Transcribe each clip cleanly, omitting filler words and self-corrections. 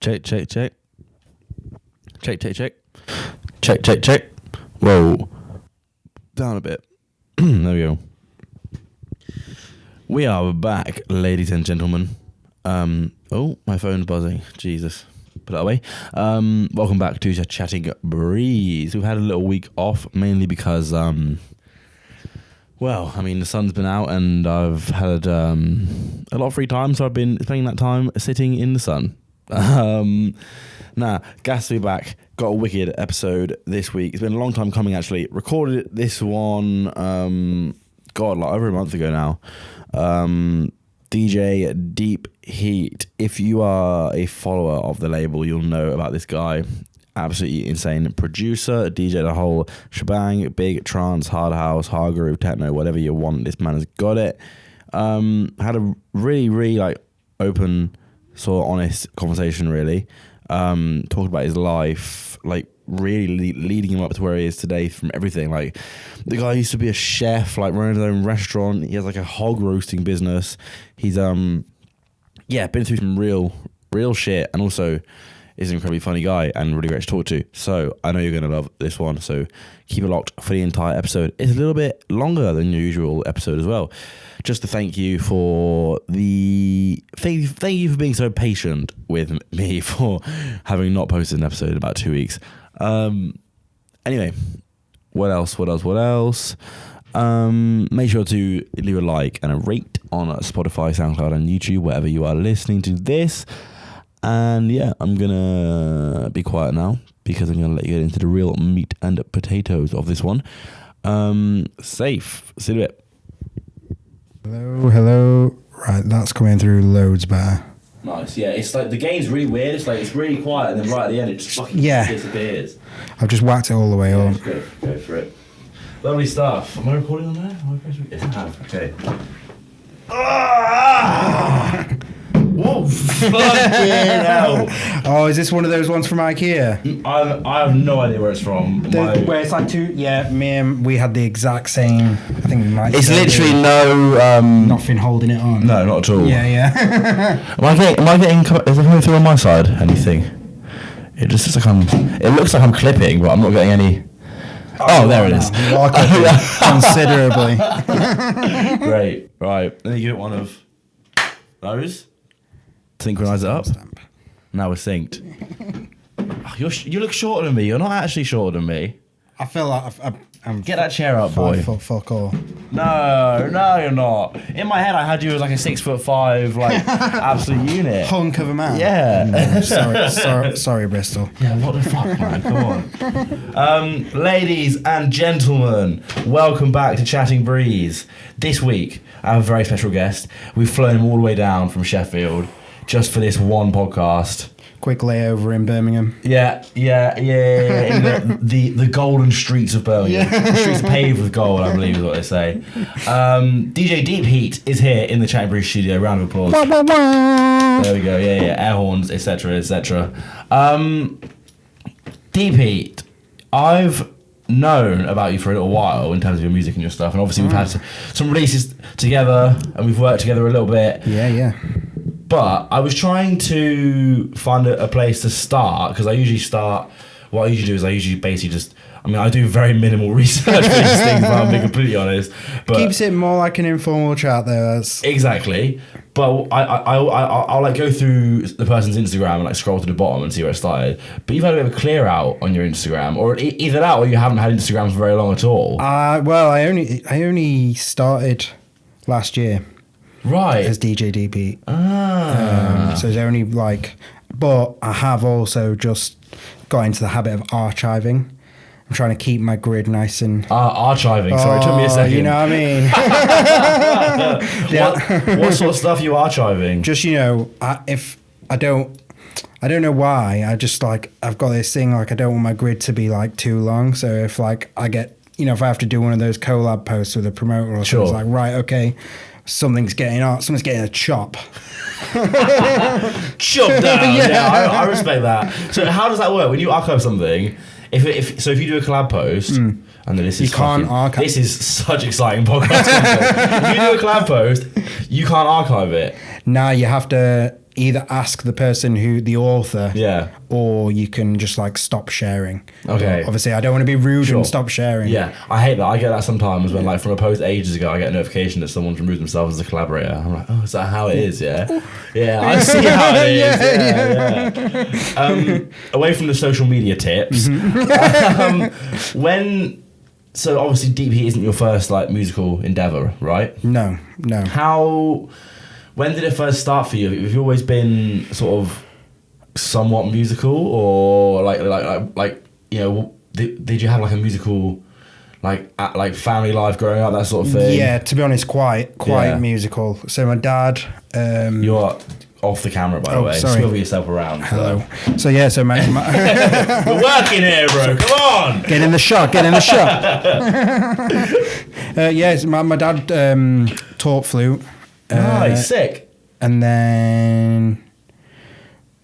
Check. Check. Whoa. Down a bit. There we go. We are back, ladies and gentlemen. Oh, my phone's buzzing. Jesus. Put that away. Welcome back to Chatting Breeze. We've had a little week off, mainly because, the sun's been out and I've had a lot of free time, so I've been spending that time sitting in the sun. Gas to be back. Got a wicked episode this week. It's been a long time coming, actually. Recorded this one, over a month ago now. DJ Deepheat. If you are a follower of the label, you'll know about this guy. Absolutely insane producer, DJ the whole shebang, big trance, hard house, hard groove, techno, whatever you want. This man has got it. Had a really open, sort of honest conversation, really. Talked about his life, really leading him up to where he is today from everything. Like, the guy used to be a chef, running his own restaurant. He has a hog roasting business. He's been through some real shit, and also is an incredibly funny guy and really great to talk to. So I know you're going to love this one, so keep it locked for the entire episode. It's a little bit longer than your usual episode as well. Just to thank you for thank you for being so patient with me for having not posted an episode in about 2 weeks. Anyway, what else? Make sure to leave a like and a rate on Spotify, SoundCloud, and YouTube, wherever you are listening to this. And yeah, I'm gonna be quiet now because I'm gonna let you get into the real meat and potatoes of this one. Safe. See you in a bit. Hello. Right, that's coming through loads better. Nice, yeah. It's the game's really weird. It's really quiet, and then right at the end, it just fucking disappears. I've just whacked it all the way on. Go for it. Lovely stuff. Am I recording on there? Okay. Whoa, fucking hell. Oh, is this one of those ones from IKEA? I have no idea where it's from. Where it's two, we had the exact same, I think we might. It's literally nothing holding it on. No, not at all. Yeah. Am I getting, is it coming through on my side, anything? It just looks like I'm clipping, but I'm not getting any. Oh, there it is. You are clipping considerably. Great, right. Let me give it one of those. Synchronize it up. Now we're synced. You look shorter than me. You're not actually shorter than me. I feel like I'm. Get that chair up, boy. 5 foot, fuck all. No, you're not. In my head, I had you as a 6'5", absolute unit. Hunk of a man. Yeah. No, sorry, Bristol. Yeah, what the fuck, man? Come on. Ladies and gentlemen, welcome back to Chatting Breeze. This week, I have a very special guest. We've flown him all the way down from Sheffield just for this one podcast. Quick layover in Birmingham. Yeah. In the golden streets of Birmingham. Yeah. Streets paved with gold, I believe is what they say. DJ Deepheat is here in the Chatting Breeze studio. Round of applause. There we go. Yeah. Air horns, etc. Deepheat, I've known about you for a little while in terms of your music and your stuff, and obviously we've had some releases together and we've worked together a little bit. Yeah. But I was trying to find a place to start, because what I usually do is I do very minimal research for these things, but I'll be completely honest. But keeps it more like an informal chat there. Exactly. But I'll go through the person's Instagram and scroll to the bottom and see where it started. But you've had a bit of a clear out on your Instagram, or either that or you haven't had Instagram for very long at all. Well, I only started last year. Right. As DJ DP. So it's only but I have also just got into the habit of archiving. I'm trying to keep my grid nice and... archiving, sorry, it took me a second. You know what I mean? What sort of stuff are you archiving? Just, if I don't know why, I just I've got this thing, I don't want my grid to be too long. So if I get, if I have to do one of those collab posts with a promoter or something, it's right, okay, something's getting a chop. Chop down. Yeah, I respect that. So how does that work when you archive something? If you do a collab post, and then this is archive. This is such exciting podcast content. If you do a collab post, you can't archive it. Nah, you have to either ask the person the author, Yeah. or you can just like stop sharing. Okay. But obviously, I don't want to be rude and stop sharing. Yeah, I hate that. I get that sometimes when, like, from a post ages ago, I get a notification that someone's removed themselves as a collaborator. I'm like, oh, is that how it is? Yeah, yeah, I see how it is. Yeah. Away from the social media tips, so obviously Deepheat isn't your first like musical endeavor, right? No. When did it first start for you? Have you always been sort of somewhat musical, or like you know, did you have like a musical like family life growing up, that sort of thing? Yeah, to be honest, quite musical. So my dad. You're off the camera, by the way. Sorry. Swivel yourself around. Hello. So yeah, so my we're working here, bro. Come on. Get in the shot. So my dad taught flute. Nice, sick. And then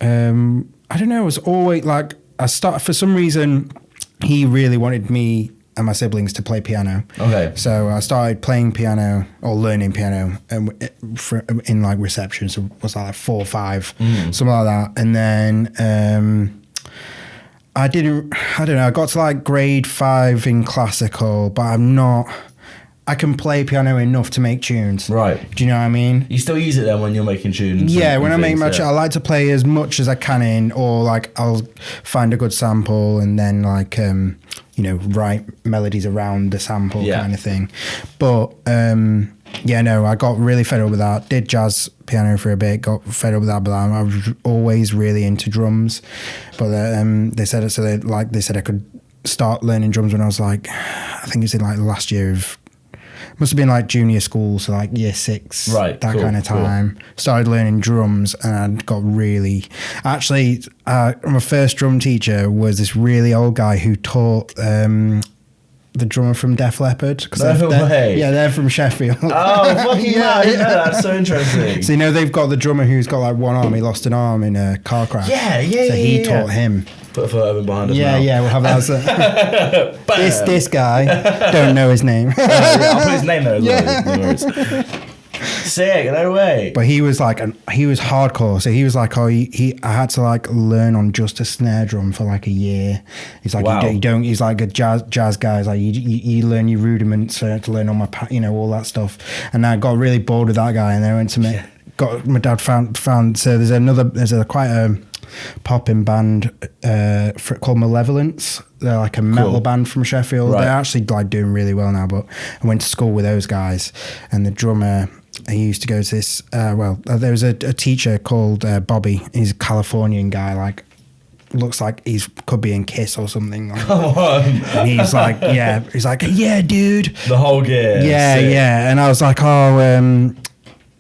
I don't know, it was always like for some reason he really wanted me and my siblings to play piano. Okay. So I started playing piano or learning piano in like reception. So it was like 4 or 5, something like that. And then I don't know, I got to like grade 5 in classical, but I can play piano enough to make tunes. Right. Do you know what I mean? You still use it then when you're making tunes? Yeah, when I make my I like to play as much as I can or like I'll find a good sample and then like, write melodies around the sample kind of thing. But I got really fed up with that. Did jazz piano for a bit, got fed up with that, but I was always really into drums. But they said I could start learning drums when I was like, I think it was in like the last year of, must have been like junior school, so like year 6, that kind of time. Cool. Started learning drums and I got really... Actually, my first drum teacher was this really old guy who taught the drummer from Def Leppard. No way. Yeah, they're from Sheffield. Oh, fucking yeah, that's so interesting. So, they've got the drummer who's got like one arm, he lost an arm in a car crash. Yeah. So he taught him. Put a photo behind us now. Yeah, we'll have that. This guy, don't know his name. I'll put his name there as well. Sick, no way. But he was like, he was hardcore. So he was like, I had to like learn on just a snare drum for like a year. He's like, wow. you don't. He's like a jazz guy. He's like, you learn your rudiments to learn on all that stuff. And I got really bored with that guy, and then I went to my dad found. So there's quite a popping band called Malevolence. They're like a metal band from Sheffield. Right. They're actually like doing really well now, but I went to school with those guys, and the drummer, he used to go to this there was a teacher called Bobby. He's a Californian guy, like looks like he could be in Kiss or something. Like, come on. And he's like, yeah, dude, the whole gear. Yeah. And I was like,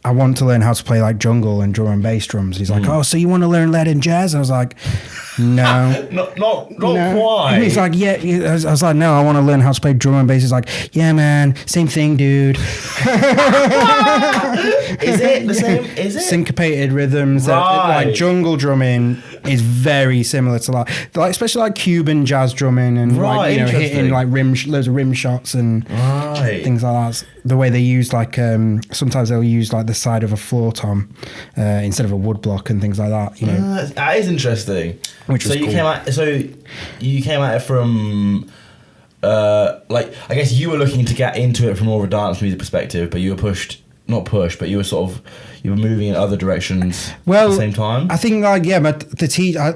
I want to learn how to play like jungle and drum and bass drums. He's like, oh, so you want to learn lead and jazz? I was like, no. not quite. And he's like, yeah. I was like, no, I want to learn how to play drum and bass. He's like, yeah, man, same thing, dude. Is it the same? Is it? Syncopated rhythms. Right. Like jungle drumming is very similar to like especially like Cuban jazz drumming and like hitting like loads of rim shots and things like that. The way they use like sometimes they'll use like the side of a floor tom instead of a wood block and things like that. That is interesting. Which was you cool. came at it from I guess you were looking to get into it from more of a dance music perspective, but you were but you were moving in other directions at the same time. I think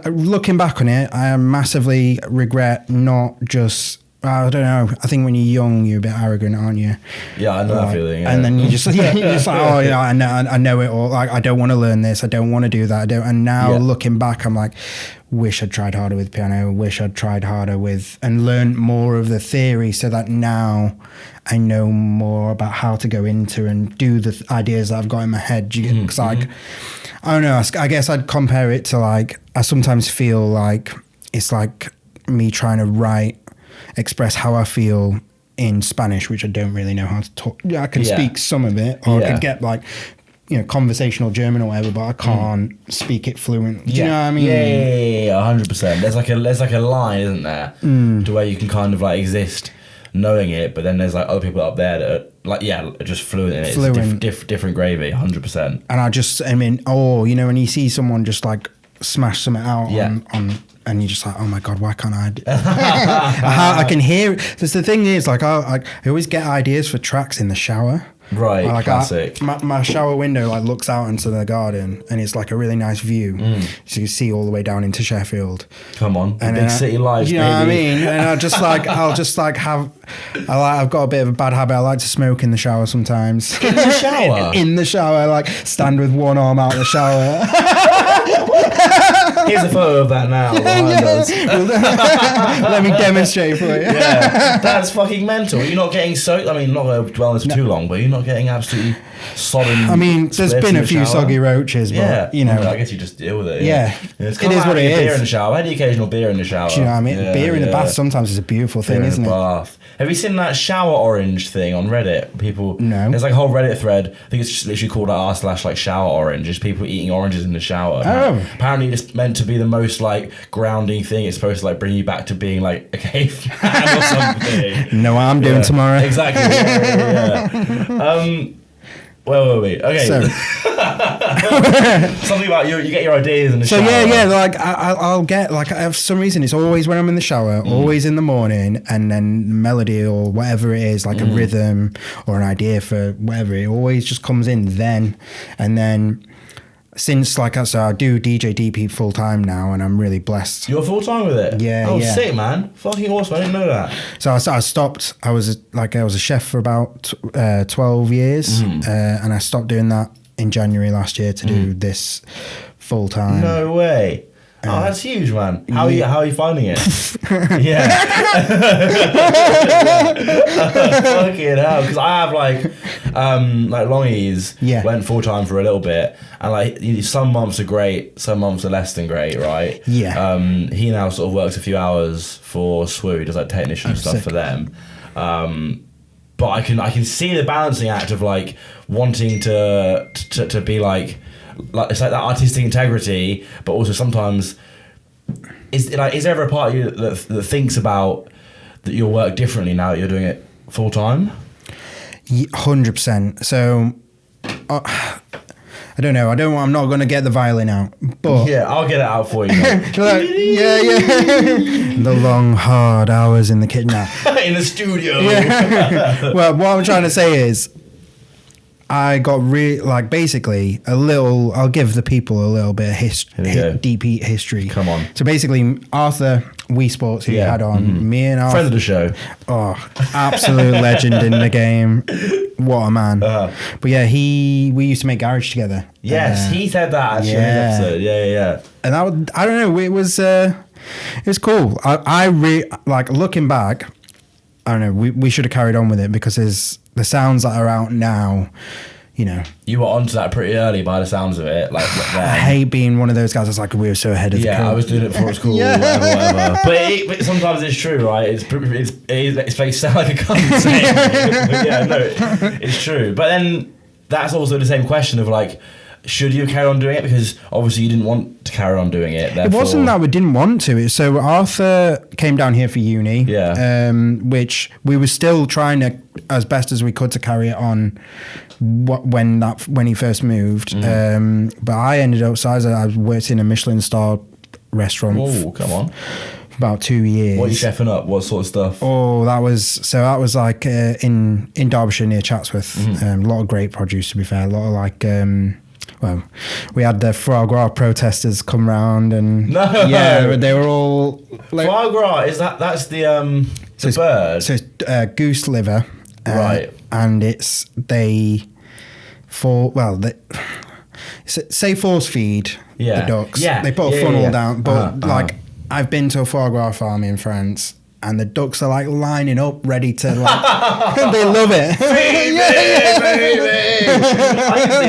looking back on it, I massively regret not just. I don't know. I think when you're young, you're a bit arrogant, aren't you? Yeah, I know that feeling. Yeah. And then you're just like, oh yeah, I know it all. Like, I don't want to learn this. I don't want to do that. And now looking back, I'm like, wish I'd tried harder with piano. Wish I'd tried harder and learned more of the theory, so that now I know more about how to go into and do the ideas that I've got in my head. Because like, I don't know. I guess I'd compare it to like, I sometimes feel like it's like me trying to express how I feel in Spanish, which I don't really know how to talk. Yeah, I can speak some of it, or I could get like, conversational German or whatever, but I can't speak it fluent. Do you know what I mean? Yeah, 100%. There's like a line, isn't there, to where you can kind of like exist knowing it, but then there's like other people up there that are like, just fluent in it. Fluent. It's different gravy, 100%. And when you see someone just like smash something out on and you're just like, oh my God, why can't I do I can hear it. Because the thing is, like, I always get ideas for tracks in the shower. Right, like classic. My shower window like looks out into the garden, and it's like a really nice view, so you see all the way down into Sheffield. Come on, and big city lives, you know baby. what I mean? And I've got a bit of a bad habit. I like to smoke in the shower sometimes. In the shower? In the shower, like stand with one arm out the shower. Here's a photo of that now behind us. Let me demonstrate for you. Yeah, that's fucking mental. You're not getting soaked. I mean, not going to dwell on this for too long, but you're not getting absolutely sodden. I mean, there's been a few soggy roaches, but you know, I guess you just deal with it. Yeah, it's it is what it is. Beer in the shower. I had the occasional beer in the shower. Do you know what I mean? Beer in the bath sometimes is a beautiful thing, isn't it? Bath. Have you seen that shower orange thing on Reddit? People, no. There's like a whole Reddit thread. I think it's just literally called r/like shower orange. Just people eating oranges in the shower. Oh. Apparently, it's meant to be the most like grounding thing. It's supposed to like bring you back to being like a caveman or something. Know what I'm doing tomorrow. Exactly. Where were we? Okay. So, something about you get your ideas in the shower. Like I'll get like for some reason it's always when I'm in the shower, always in the morning, and then melody or whatever it is, like a rhythm or an idea for whatever, it always just comes in then. And then since I do DJ Deepheat full time now, and I'm really blessed. You're full time with it? Yeah. Oh, sick, man! Fucking awesome! I didn't know that. So I stopped. I was a chef for about 12 years, and I stopped doing that in January last year to do this full time. No way. Oh, that's huge, man. How are you finding it? Yeah. Fucking hell. Because I have like Longies went full time for a little bit, and like some months are great, some months are less than great, right? Yeah. He now sort of works a few hours for STUUUDIO. He does like technician stuff sick. for them. But I can see the balancing act of like wanting to be like it's like that artistic integrity, but also sometimes is there ever a part of you that thinks about that your work differently now that you're doing it full time? 100%. So I don't know. I'm not going to get the violin out, but yeah, I'll get it out for you. The long hard hours in the kitchen now. In the studio. Yeah. Well, what I'm trying to say is, I got basically a little. I'll give the people a little bit of Deepheat history. Come on. So basically, Arthur Wii Sports, who you had on, me and Arthur, friend of the show. Oh, absolute legend in the game. What a man. But yeah, we used to make garage together. Yes, he said that actually in his episode. Yeah. And I don't know. It was cool. I looking back. I don't know. We should have carried on with it because the sounds that are out now, you know. You were onto that pretty early by the sounds of it. Like, I hate being one of those guys that's like, we were so ahead of the curve. Yeah, I was doing it before it was cool, whatever. But sometimes it's true, right? It's fake sound like a cunt saying it. But yeah, no, it's true. But then that's also the same question of like, should you carry on doing it? Because obviously you didn't want to carry on doing it. Therefore... It wasn't that we didn't want to. So Arthur came down here for uni, which we were still trying to, as best as we could, to carry it on when he first moved. But I ended up, I worked in a Michelin-star restaurant. Oh, come on. About 2 years. What are you chefing up? What sort of stuff? Oh, that was like in Derbyshire near Chatsworth. A lot of great produce, to be fair. A lot of like... well, we had the foie gras protesters come round, and they were all like, foie gras. That's the bird? So it's goose liver, right? And say force feed the ducks. Yeah, they put a funnel down, but I've been to a foie gras farm in France. And the ducks are like lining up, ready to like. They love it. Baby.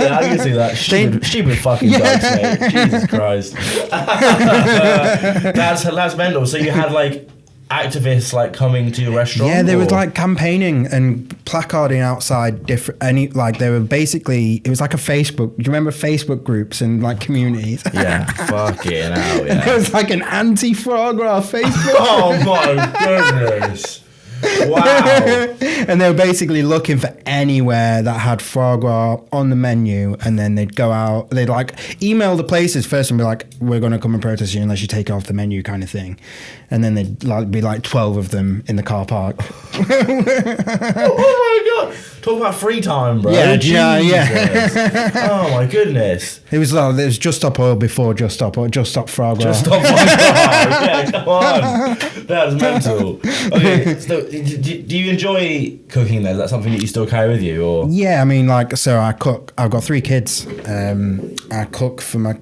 I can see that. Stupid fucking ducks, mate. Jesus Christ. That's mental. So you had like activists like coming to your restaurant? Yeah, they were like campaigning and placarding outside different. They were basically. It was like a Facebook. Do you remember Facebook groups and like communities? Yeah, fucking hell, yeah. It was like an anti-foie gras Facebook. Oh my goodness. Wow. And they were basically looking for anywhere that had foie gras on the menu, and then they'd go out, they'd like email the places first and be like, we're going to come and protest you unless you take it off the menu kind of thing. And then there'd like be like 12 of them in the car park. Oh my God. Talk about free time, bro. Yeah. Oh my goodness. It was Just Stop Oil before Just Stop Oil, Just Stop foie gras. Just stop my car. Yeah, come on. That's mental. Okay, so do you enjoy cooking then? Is that something that you still carry with you? Or? Yeah, I mean, like, so I cook. I've got 3 kids. I cook for my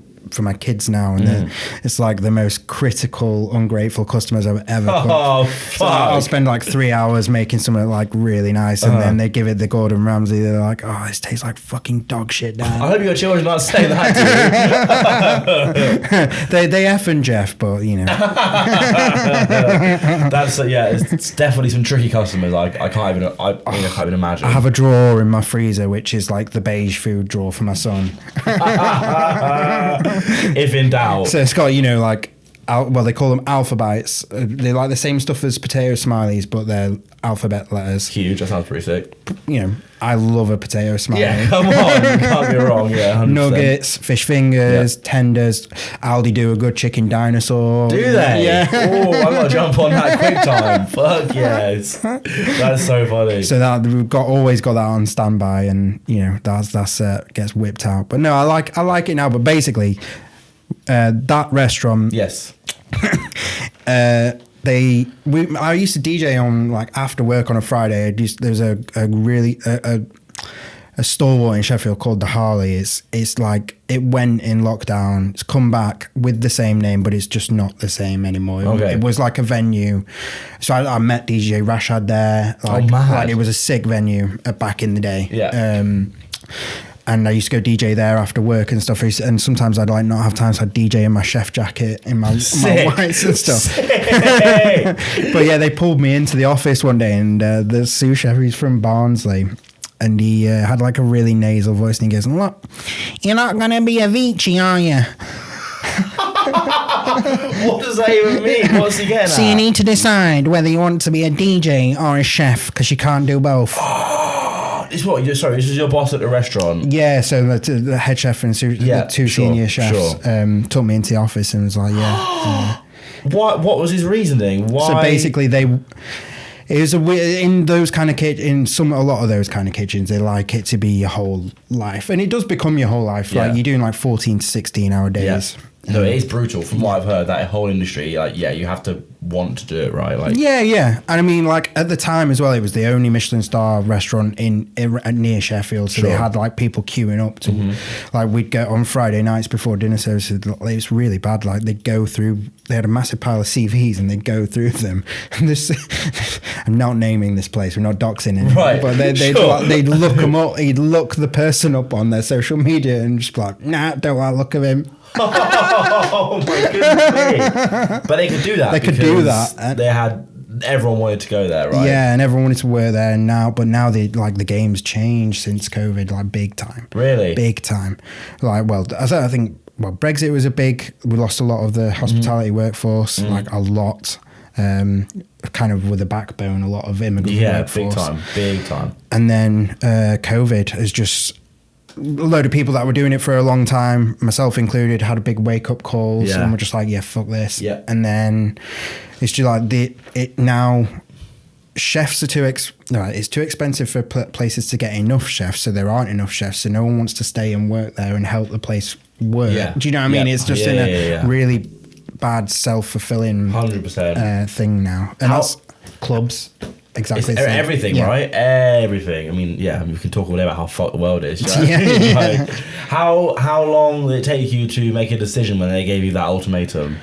kids now, and it's like the most critical, ungrateful customers I've ever cooked. Oh, so I'll spend like 3 hours making something like really nice, and then they give it the Gordon Ramsay. They're like, "Oh, this tastes like fucking dog shit, Dad." I hope your children not say that to you. they effing Jeff, but you know. That's it's definitely some tricky customers. I can't even imagine. I have a drawer in my freezer which is like the beige food drawer for my son. If in doubt. So it's got, you know, like, they call them alphabites. They're like the same stuff as potato smileys, but they're alphabet letters. Huge. That sounds pretty sick. You know, I love a potato smiley. Yeah, come on. You can't be wrong. Yeah, 100%. Nuggets, fish fingers, tenders. Aldi do a good chicken dinosaur. Do they? Yeah. Oh, I got to jump on that quick time. Fuck yes. That's so funny. So that we've always got that on standby, and you know that's gets whipped out. But no, I like it now. But basically, that restaurant. Yes. I used to DJ on like after work on a Friday. There's a store in Sheffield called the Harley. It's like it went in lockdown. It's come back with the same name, but it's just not the same anymore. Okay. It was like a venue. So I met DJ Rashad there. Like, mad. It was a sick venue back in the day. Yeah. And I used to go DJ there after work and stuff. And sometimes I'd like not have time, so I'd DJ in my chef jacket, in my whites and stuff. But yeah, they pulled me into the office one day, and the sous chef, he's from Barnsley, and he had like a really nasal voice, and he goes, "Look, you're not going to be a Vici, are you?" What does that even mean? What's he getting So you need to decide whether you want to be a DJ or a chef, because you can't do both. This is your boss at the restaurant. Yeah, so the head chef and the 2 senior chefs took me into the office and was like, What was his reasoning? Why? So basically, in a lot of those kind of kitchens, they like it to be your whole life, and it does become your whole life. Yeah. Like you're doing like 14 to 16 hour days. Yeah. No, it is brutal. From what I've heard, that whole industry, like, yeah, you have to want to do it right. Like, yeah. And I mean, like at the time as well, it was the only Michelin star restaurant in near Sheffield, so they had like people queuing up to, like, we'd go on Friday nights before dinner services. It was really bad. Like they had a massive pile of CVs and they'd go through them. And I'm not naming this place. We're not doxing it, right? But they'd look them up. He'd look the person up on their social media and just be like, nah, don't like the look of him. Oh my goodness! But they could do that. They could do that. Everyone wanted to go there, right? Yeah, and everyone wanted to work there. And now the game's changed since COVID, like big time. Really, big time. Like, well, I think Brexit was we lost a lot of the hospitality workforce, like a lot. Kind of with a backbone, a lot of immigrant workforce. big time. And then COVID has just. A load of people that were doing it for a long time, myself included, had a big wake up call. Yeah. And we're just like, yeah, fuck this. Yeah. And then it's just like now chefs are it's too expensive for places to get enough chefs, so there aren't enough chefs, so no one wants to stay and work there and help the place work. Yeah. Do you know what I mean? It's just really bad self-fulfilling 100% thing now. And that's clubs. Exactly. It's everything, right? Everything. I mean, we can talk all day about how fucked the world is. Right? Like, how long did it take you to make a decision when they gave you that ultimatum?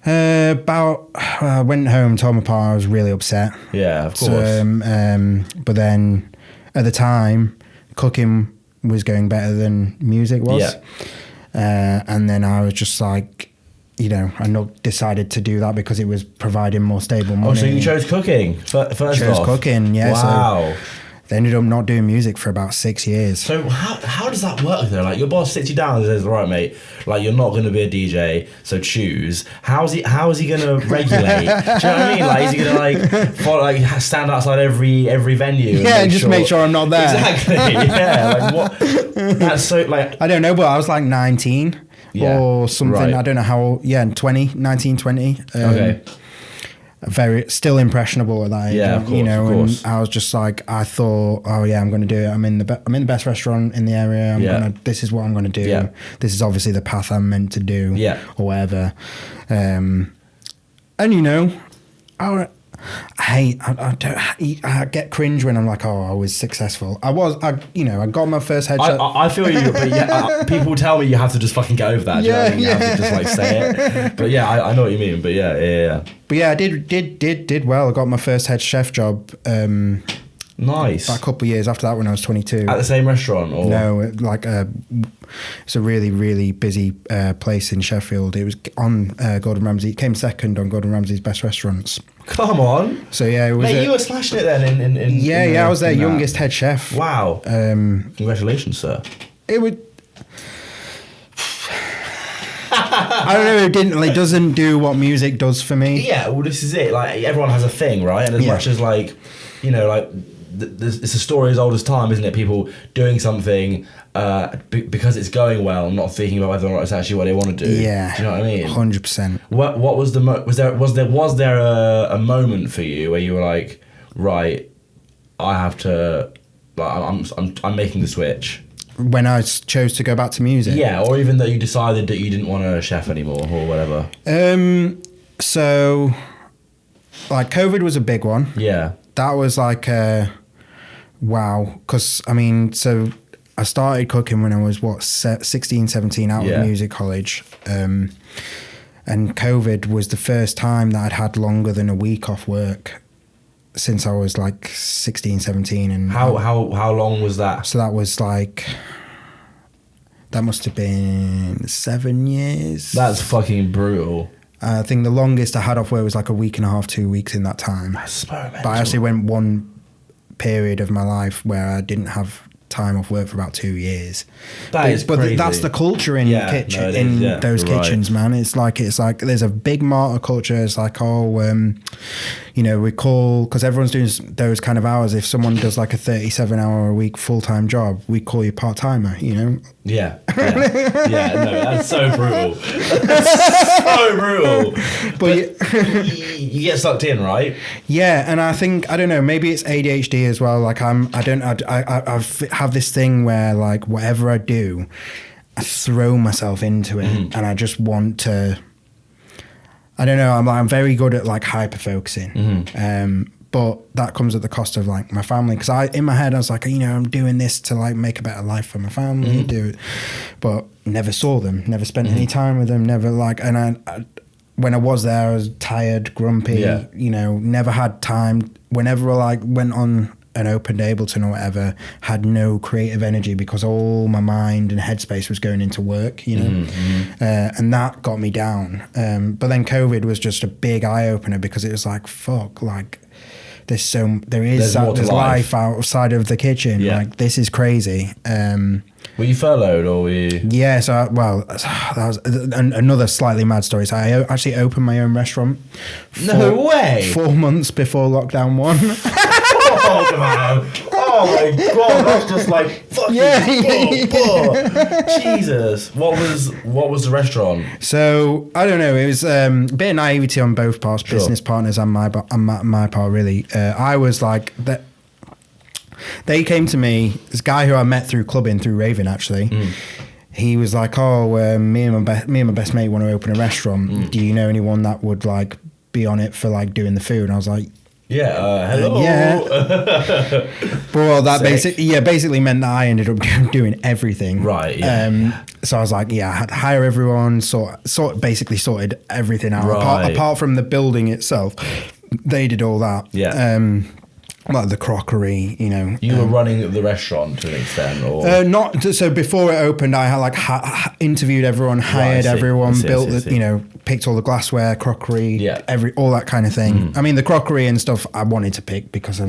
I went home, told my partner I was really upset. Yeah, of course. So, but then at the time, cooking was going better than music was. Yeah. And then I was just like, I decided to do that because it was providing more stable money. Oh, so you chose cooking first off? Chose cooking, yeah. Wow. they ended up not doing music for about 6 years. So how does that work though? Like your boss sits you down and says, "Right, mate, like you're not going to be a DJ, so choose." How is he going to regulate? Do you know what I mean? Like is he going to stand outside every venue? And just make sure I'm not there. Exactly. Yeah. Like what? That's so like I don't know, but I was like 19 or something. Right. I don't know how old. Yeah, 19, 20. Okay. Very still impressionable at that age, yeah, of course, and course. I was just like, I thought, oh yeah, I'm going to do it. I'm in the best restaurant in the area. This is what I'm going to do. Yeah. This is obviously the path I'm meant to do. Yeah. Or whatever. And you know, I get cringe when I'm like, oh, I was successful. I got my first headshot. I feel you, but people tell me you have to just fucking get over that. Do you know what I mean? You have to just like say it. But yeah, I know what you mean. But yeah. But yeah, I did well. I got my first head chef job. Nice. About a couple of years after that, when I was 22. At the same restaurant, or no? It's a really, really busy place in Sheffield. It was on Gordon Ramsay. It came second on Gordon Ramsay's best restaurants. Come on. So yeah, it was. Mate, you were smashing it then. I was their youngest head chef. Wow. Congratulations, sir. It would. I don't know. It doesn't do what music does for me. Yeah. Well, this is it. Like everyone has a thing, right? And as much as like, you know, like. It's a story as old as time, isn't it? People doing something because it's going well, not thinking about whether or not it's actually what they want to do. Yeah, do you know what I mean? 100%. What was the was there a moment for you where you were like, right, I have to, like, I'm making the switch. When I chose to go back to music. Yeah, or even that you decided that you didn't want to chef anymore or whatever. So, like, COVID was a big one. Yeah. That was like wow, because I mean, so I started cooking when I was 16, 17 out of music college, and COVID was the first time that I'd had longer than a week off work since I was like 16, 17. And how long was that? So that was like, that must have been 7 years. That's fucking brutal. I think the longest I had off work was like a week and a half, 2 weeks in that time. That's but I actually went one period of my life where I didn't have time off work for about 2 years. But crazy. That's the culture in those kitchens, man. It's like there's a big martyr culture. It's like, we call, because everyone's doing those kind of hours. If someone does like a 37-hour a week full-time job, we call you part-timer, you know? Yeah, no, that's so brutal. That's so brutal. But you get sucked in, right? Yeah, and I think, I don't know, maybe it's ADHD as well. Like I have this thing where like whatever I do, I throw myself into it, and I just want to. I don't know. I'm very good at like hyper focusing. But that comes at the cost of like my family, because in my head I was like, I'm doing this to like make a better life for my family, but never saw them, never spent any time with them, never like, and I when I was there I was tired, grumpy, never had time. Whenever I like went on and opened Ableton or whatever, had no creative energy because all my mind and headspace was going into work, and that got me down. But then COVID was just a big eye opener, because it was like, fuck, like there's life outside of the kitchen. Like this is crazy. Were you furloughed or were you? Yeah, so that was another slightly mad story. So I actually opened my own restaurant. No way! 4 months before lockdown 1. Oh my god, that's just like fucking Jesus. What was the restaurant? So I don't know, it was a bit of naivety on both parts, business partners and my part really. I was like that. They came to me, this guy who I met through clubbing, through raving actually. He was like, me and my best mate want to open a restaurant. Do you know anyone that would like be on it for like doing the food? And I was like, hello. Well, that basically meant that I ended up doing everything. Right. Yeah. So I was like, I had to hire everyone, basically sorted everything out. Right. Apart from the building itself, they did all that. Yeah. Like the crockery, You were running the restaurant to an extent, or not? So before it opened, I had like interviewed everyone, hired everyone, built picked all the glassware, crockery, all that kind of thing. I mean, the crockery and stuff I wanted to pick because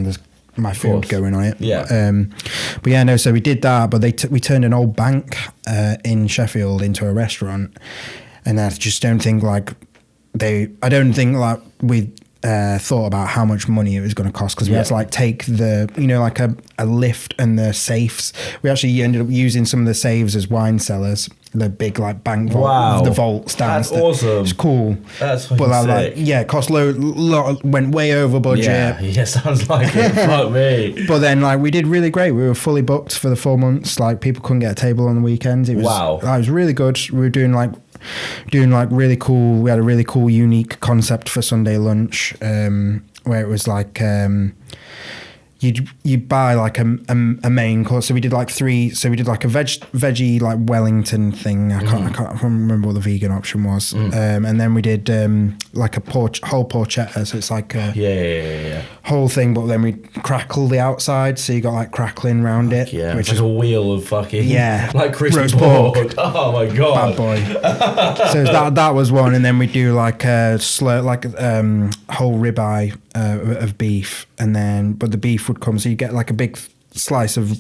my food going on it. Yeah. But yeah, no. So we did that, but we turned an old bank in Sheffield into a restaurant, and I just don't think like I don't think like we thought about how much money it was going to cost, because we had to like take the, you know, like a lift and the safes. We actually ended up using some of the safes as wine cellars, the big like bank vault, wow, the vaults downstairs. That's awesome. It's cool. That's fucking sick. Like, yeah, it cost went way over budget. Yeah, sounds like it. Fuck me. But then like we did really great. We were fully booked for the 4 months. Like people couldn't get a table on the weekends. It was, wow. It was really good. We were doing like really cool. We had a really cool, unique concept for Sunday lunch, where it was like you'd buy like a main course. So we did like three. So we did like a veggie like Wellington thing. I can't remember what the vegan option was. And then we did like a whole porchetta. So it's like a whole thing, but then we crackle the outside, so you got like crackling around it. Yeah, which is like a wheel of fucking like crispy roast pork. Oh my god, bad boy. So that was one, and then we do like a whole ribeye of beef, and then but the beef would come, so you get like a big slice of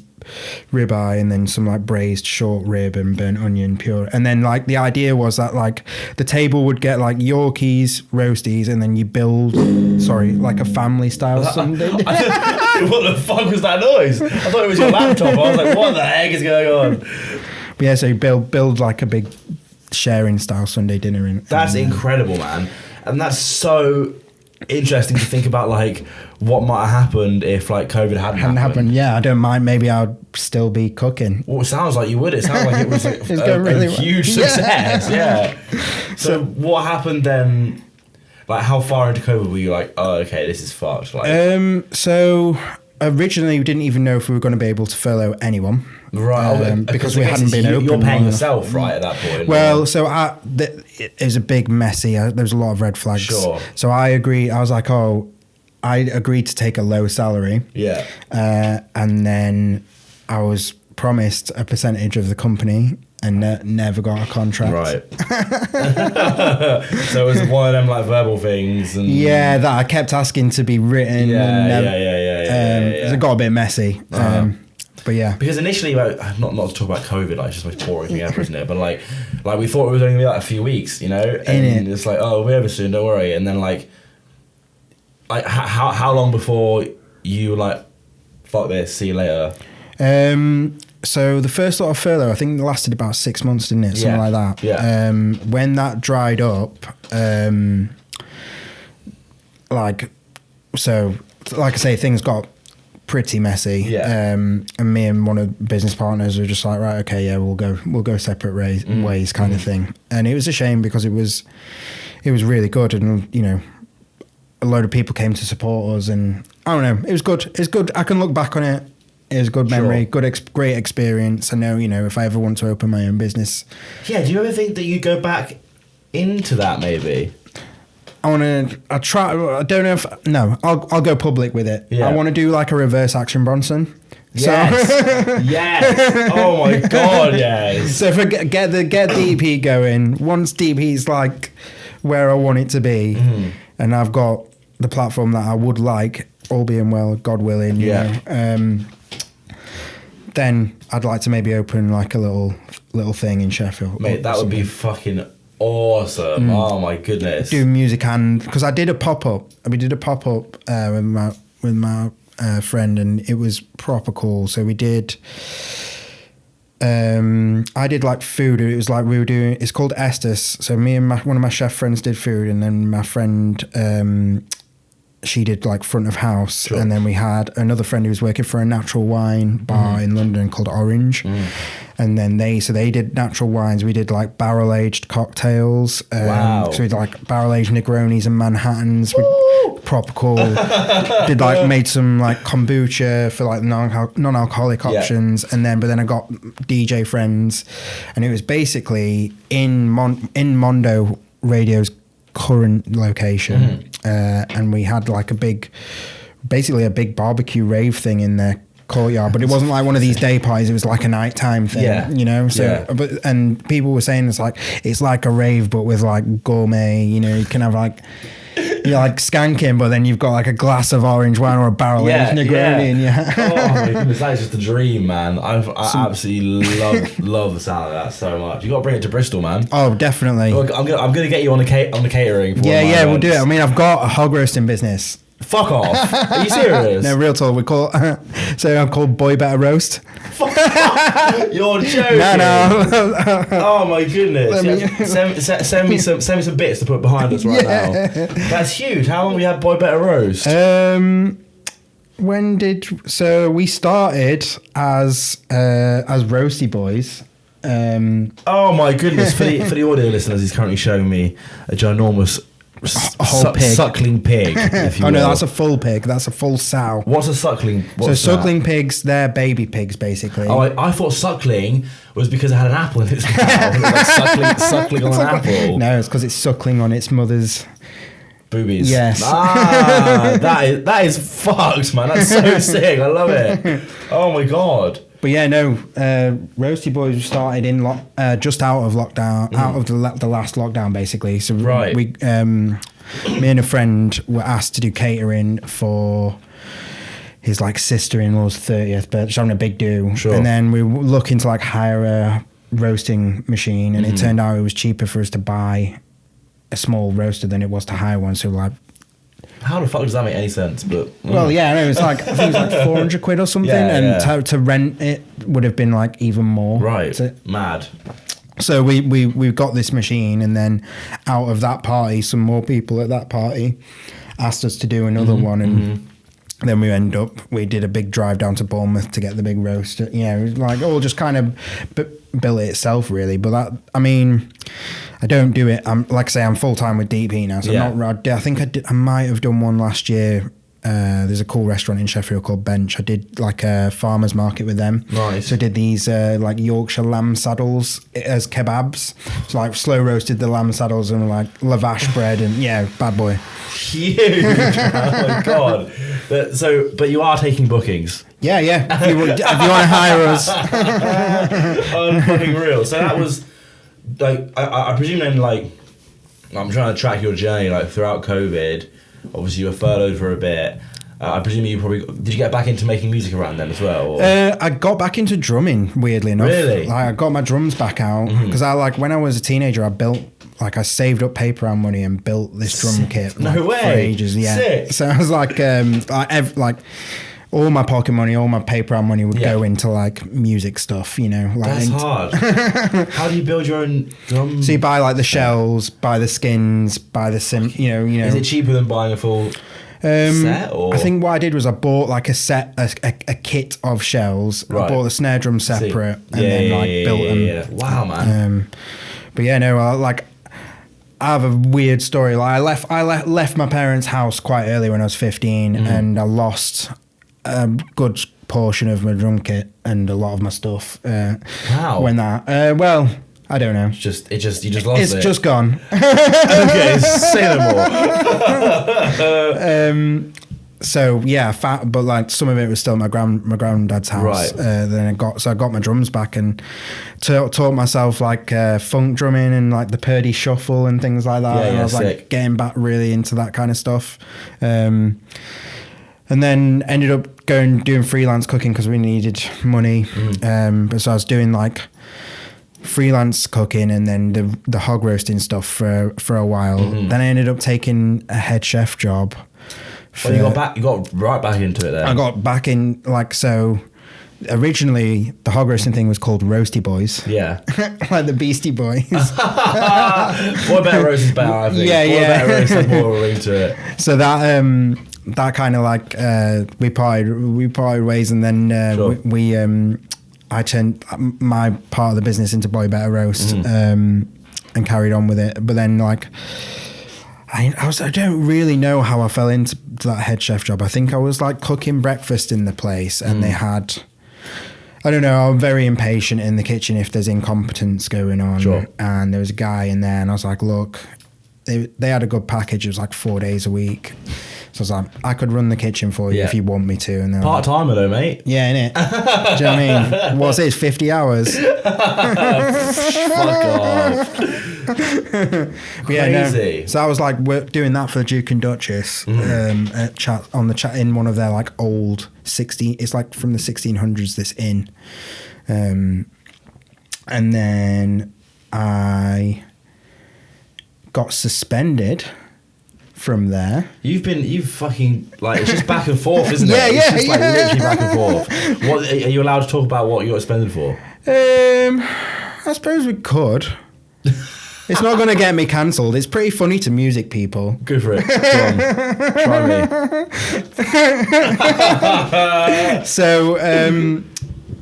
ribeye and then some like braised short rib and burnt onion pure, and then like the idea was that like the table would get like Yorkies, roasties, and then you build like a family style Sunday. What the fuck was that noise? I thought it was your laptop. I was like, what the heck is going on? But yeah, so you build like a big sharing style Sunday dinner. That's incredible, man. And that's so interesting to think about, like what might have happened if like COVID hadn't happened. Yeah, I don't mind. Maybe I'd still be cooking. Well, it sounds like you would. It sounds like it was like a huge success. Yeah. So what happened then? Like, how far into COVID were you like, oh, okay, this is fucked? Like, so originally we didn't even know if we were going to be able to furlough anyone. Right, because we hadn't been open. You're paying yourself, right, at that point? Well, so it was a big messy. There was a lot of red flags. Sure. So I agreed. I was like, I agreed to take a low salary. Yeah. And then I was promised a percentage of the company and never got a contract. Right. So it was one of them like verbal things. And yeah, that I kept asking to be written. Yeah. So it got a bit messy. But yeah, because initially, like, not to talk about COVID, like it's just the most boring thing ever, isn't it? But like we thought it was only gonna be like a few weeks, you know, and it's like, oh, we're over soon, don't worry. And then like how long before you were like, fuck this, see you later? So the first lot of furlough, I think, lasted about 6 months, didn't it? Something like that. Yeah. When that dried up, like I say, things got pretty messy. Yeah. And me and one of the business partners were just like, right, okay, yeah, we'll go separate ways kind of thing. And it was a shame because it was really good, and you know, a load of people came to support us, and I don't know, it was good. It's good. I can look back on it. It was a good memory, Sure. great experience. I know, you know, if I ever want to open my own business. Yeah. Do you ever think that you go back into that maybe? I'll go public with it. Yeah. I want to do like a reverse Action Bronson. Yes. So Yes. Oh my god, yes. So if I get Deepheat going, once Deepheat's like where I want it to be, and I've got the platform that I would like, all being well, God willing, you know, then I'd like to maybe open like a little thing in Sheffield. Mate, that would be fucking awesome. Oh my goodness. Do music, and because I did a pop up. We did a pop up with my friend, and it was proper cool. So we did. I did like food. It was like we were doing. It's called Estes. So me and one of my chef friends did food, and then my friend. She did like front of house, Sure. and then we had another friend who was working for a natural wine bar in London called Orange, and then they did natural wines. We did like barrel aged cocktails. Wow! So we did like barrel aged Negronis and Manhattans. Proper cool. Did like made some like kombucha for like non-alcoholic options, and then I got DJ friends, and it was basically in Mondo Radio's current location, and we had like a big barbecue rave thing in their courtyard, but it wasn't like one of these day parties. It was like a nighttime thing, you know. So, and people were saying it's like a rave, but with like gourmet. You know, you can have like you're like skanking, but then you've got like a glass of orange wine or a barrel aged Negroni in your Oh my goodness, that is just a dream, man. I absolutely love the sound of that so much. You got to bring it to Bristol, man. Oh, definitely. Look, I'm gonna get you on the catering. For Yeah, we'll do it. I mean, I've got a hog roasting business. Fuck off. Are you serious? No, real talk. We call so I'm called Boy Better Roast. You're joking. No. Oh my goodness. Send me some bits to put behind us right now. That's huge. How long have we had Boy Better Roast? So we started as Roasty Boys. Oh my goodness. For the audio listeners, he's currently showing me a ginormous whole pig. Suckling pig, if you will. No, that's a full pig. That's a full sow. What's a suckling? Suckling pigs, they're baby pigs, basically. Oh, I thought suckling was because it had an apple in its mouth. It was like suckling on an apple. No, it's because it's suckling on its mother's boobies. Yes. That is fucked, man. That's so sick. I love it. Oh my god. But yeah, no, Roasty Boys started in just out of lockdown, out of the last lockdown, basically. So right. me and a friend were asked to do catering for his like sister-in-law's 30th, but she's having a big do. Sure. And then we were looking to like hire a roasting machine, and it turned out it was cheaper for us to buy a small roaster than it was to hire one. So like, how the fuck does that make any sense? But well, yeah, no, it's like I think it was like 400 quid or something, to rent it would have been like even more. Right, mad. So we got this machine, and then out of that party, some more people at that party asked us to do another one, and then we did a big drive down to Bournemouth to get the big roast. You know, it was like all just kind of built it itself, really. But that, I mean, I don't do it. Like I say, I'm full time with Deepheat now, so I'm not. I think I might have done one last year. There's a cool restaurant in Sheffield called Bench. I did like a farmer's market with them. Nice. So I did these like Yorkshire lamb saddles as kebabs. So like slow roasted the lamb saddles and like lavash bread and bad boy. Huge. Oh my god. But you are taking bookings. Yeah. If you want to hire us. I'm fucking real. So that was like I presume then like I'm trying to track your journey like throughout COVID. Obviously, you were furloughed for a bit. I presume did you get back into making music around then as well? I got back into drumming, weirdly enough. Really? Like, I got my drums back out because when I was a teenager, I saved up paper round money and built this drum kit. No way. For ages, yeah. Sick. So I was like all my pocket money, all my paper round money would go into like music stuff, you know. Like that's hard. How do you build your own drum? So you buy like the shells, buy the skins, buy the you know. Is it cheaper than buying a full set? Or? I think what I did was I bought like a kit of shells. Right. I bought the snare drum separate and then built them. Yeah. Wow, man. But yeah, no, I have a weird story. Like I left my parents' house quite early when I was 15, and I lost a good portion of my drum kit and a lot of my stuff. Wow. When that, well, I don't know. You just lost it. It's just gone. Okay, say no more. So yeah, but like some of it was still at my granddad's house. Right. Then I got my drums back and taught myself like funk drumming and like the Purdy shuffle and things like that. And I was like getting back really into that kind of stuff. And then ended up doing freelance cooking because we needed money. But so I was doing like freelance cooking and then the hog roasting stuff for a while. Then I ended up taking a head chef job. You got right back into it then. I got back in so. Originally, the hog roasting thing was called Roasty Boys. Yeah. Like the Beastie Boys. What better roast is better, I think. What better roast has more ring to it. So that kind of like we parted ways, and then I turned my part of the business into Boy Better Roast and carried on with it. But then like I don't really know how I fell into that head chef job. I think I was like cooking breakfast in the place, and they had. I don't know, I'm very impatient in the kitchen if there's incompetence going on. Sure. And there was a guy in there, and I was like, look, they had a good package. It was like 4 days a week. So I was like, I could run the kitchen for you if you want me to. And part-timer though, mate. Yeah, innit? Do you know what I mean? What's it, 50 hours? Fuck off. But yeah, Crazy. no. So I was like doing that for the Duke and Duchess at chat on the chat in one of their like old 16. It's like from the 1600s. This inn, and then I got suspended from there. You've fucking like it's just back and forth, isn't it? Yeah, it's just like yeah. literally back and forth. What are you allowed to talk about? What you got suspended for? I suppose we could. It's not going to get me cancelled. It's pretty funny to music people. Good for it. Go on. Try me. So,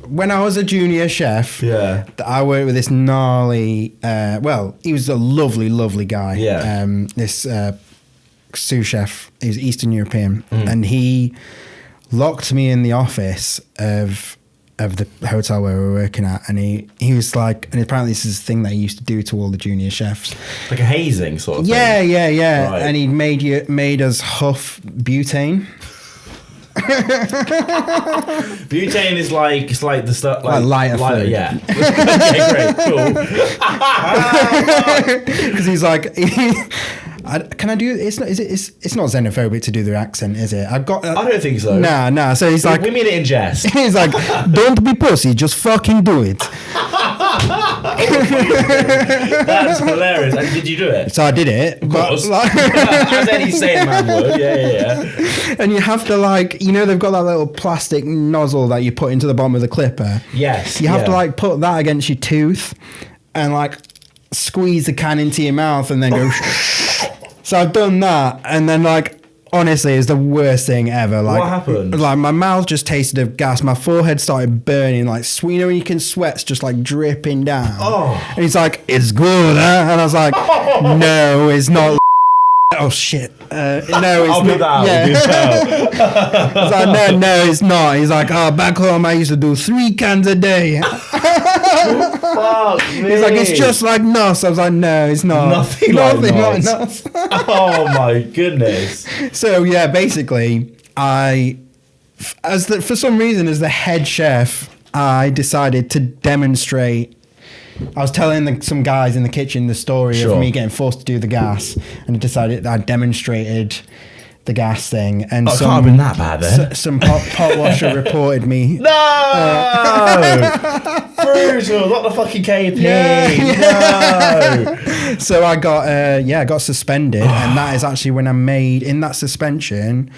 when I was a junior chef, I worked with this gnarly, he was a lovely, lovely guy. Yeah. This sous chef, he was Eastern European, and he locked me in the office of the hotel where we were working at, and he was like, and apparently this is a thing that he used to do to all the junior chefs, like a hazing sort of thing. Yeah. Right. And he made us huff butane. Butane is like it's like the stuff like lighter food. Yeah. Okay, great, cool. Because he's like, can I do? It's not xenophobic to do the accent, is it? I don't think so. Nah. So he's like, we mean it in jest. He's like, don't be pussy, just fucking do it. That's hilarious. And did you do it? So I did it, of course. As any sane man would. Yeah. And you have to like, they've got that little plastic nozzle that you put into the bottom of the clipper. Yes. You have to like put that against your tooth and like squeeze the can into your mouth and then go. So I've done that, and then like honestly, it's the worst thing ever. Like, what happened? Like my mouth just tasted of gas. My forehead started burning. Like, when you can sweat's just like dripping down. Oh. And he's like, "It's good," huh? And I was like, "No, it's not." Oh shit! No, it's I'll not. do that. Yeah. I was like, no, it's not. He's like, "Oh, back home I used to do 3 cans a day." Fuck me. He's like, "It's just like Nos." I was like, "No, it's not. Nothing like Nos." Oh my goodness. So yeah, basically, for some reason, as the head chef, I decided to demonstrate. I was telling some guys in the kitchen the story of me getting forced to do the gas, and I decided that I demonstrated the gas thing. And it can't have been that bad then. Some pot washer reported me. No! Brutal, not the fucking KP. No! So I got suspended, and that is actually when I made, in that suspension,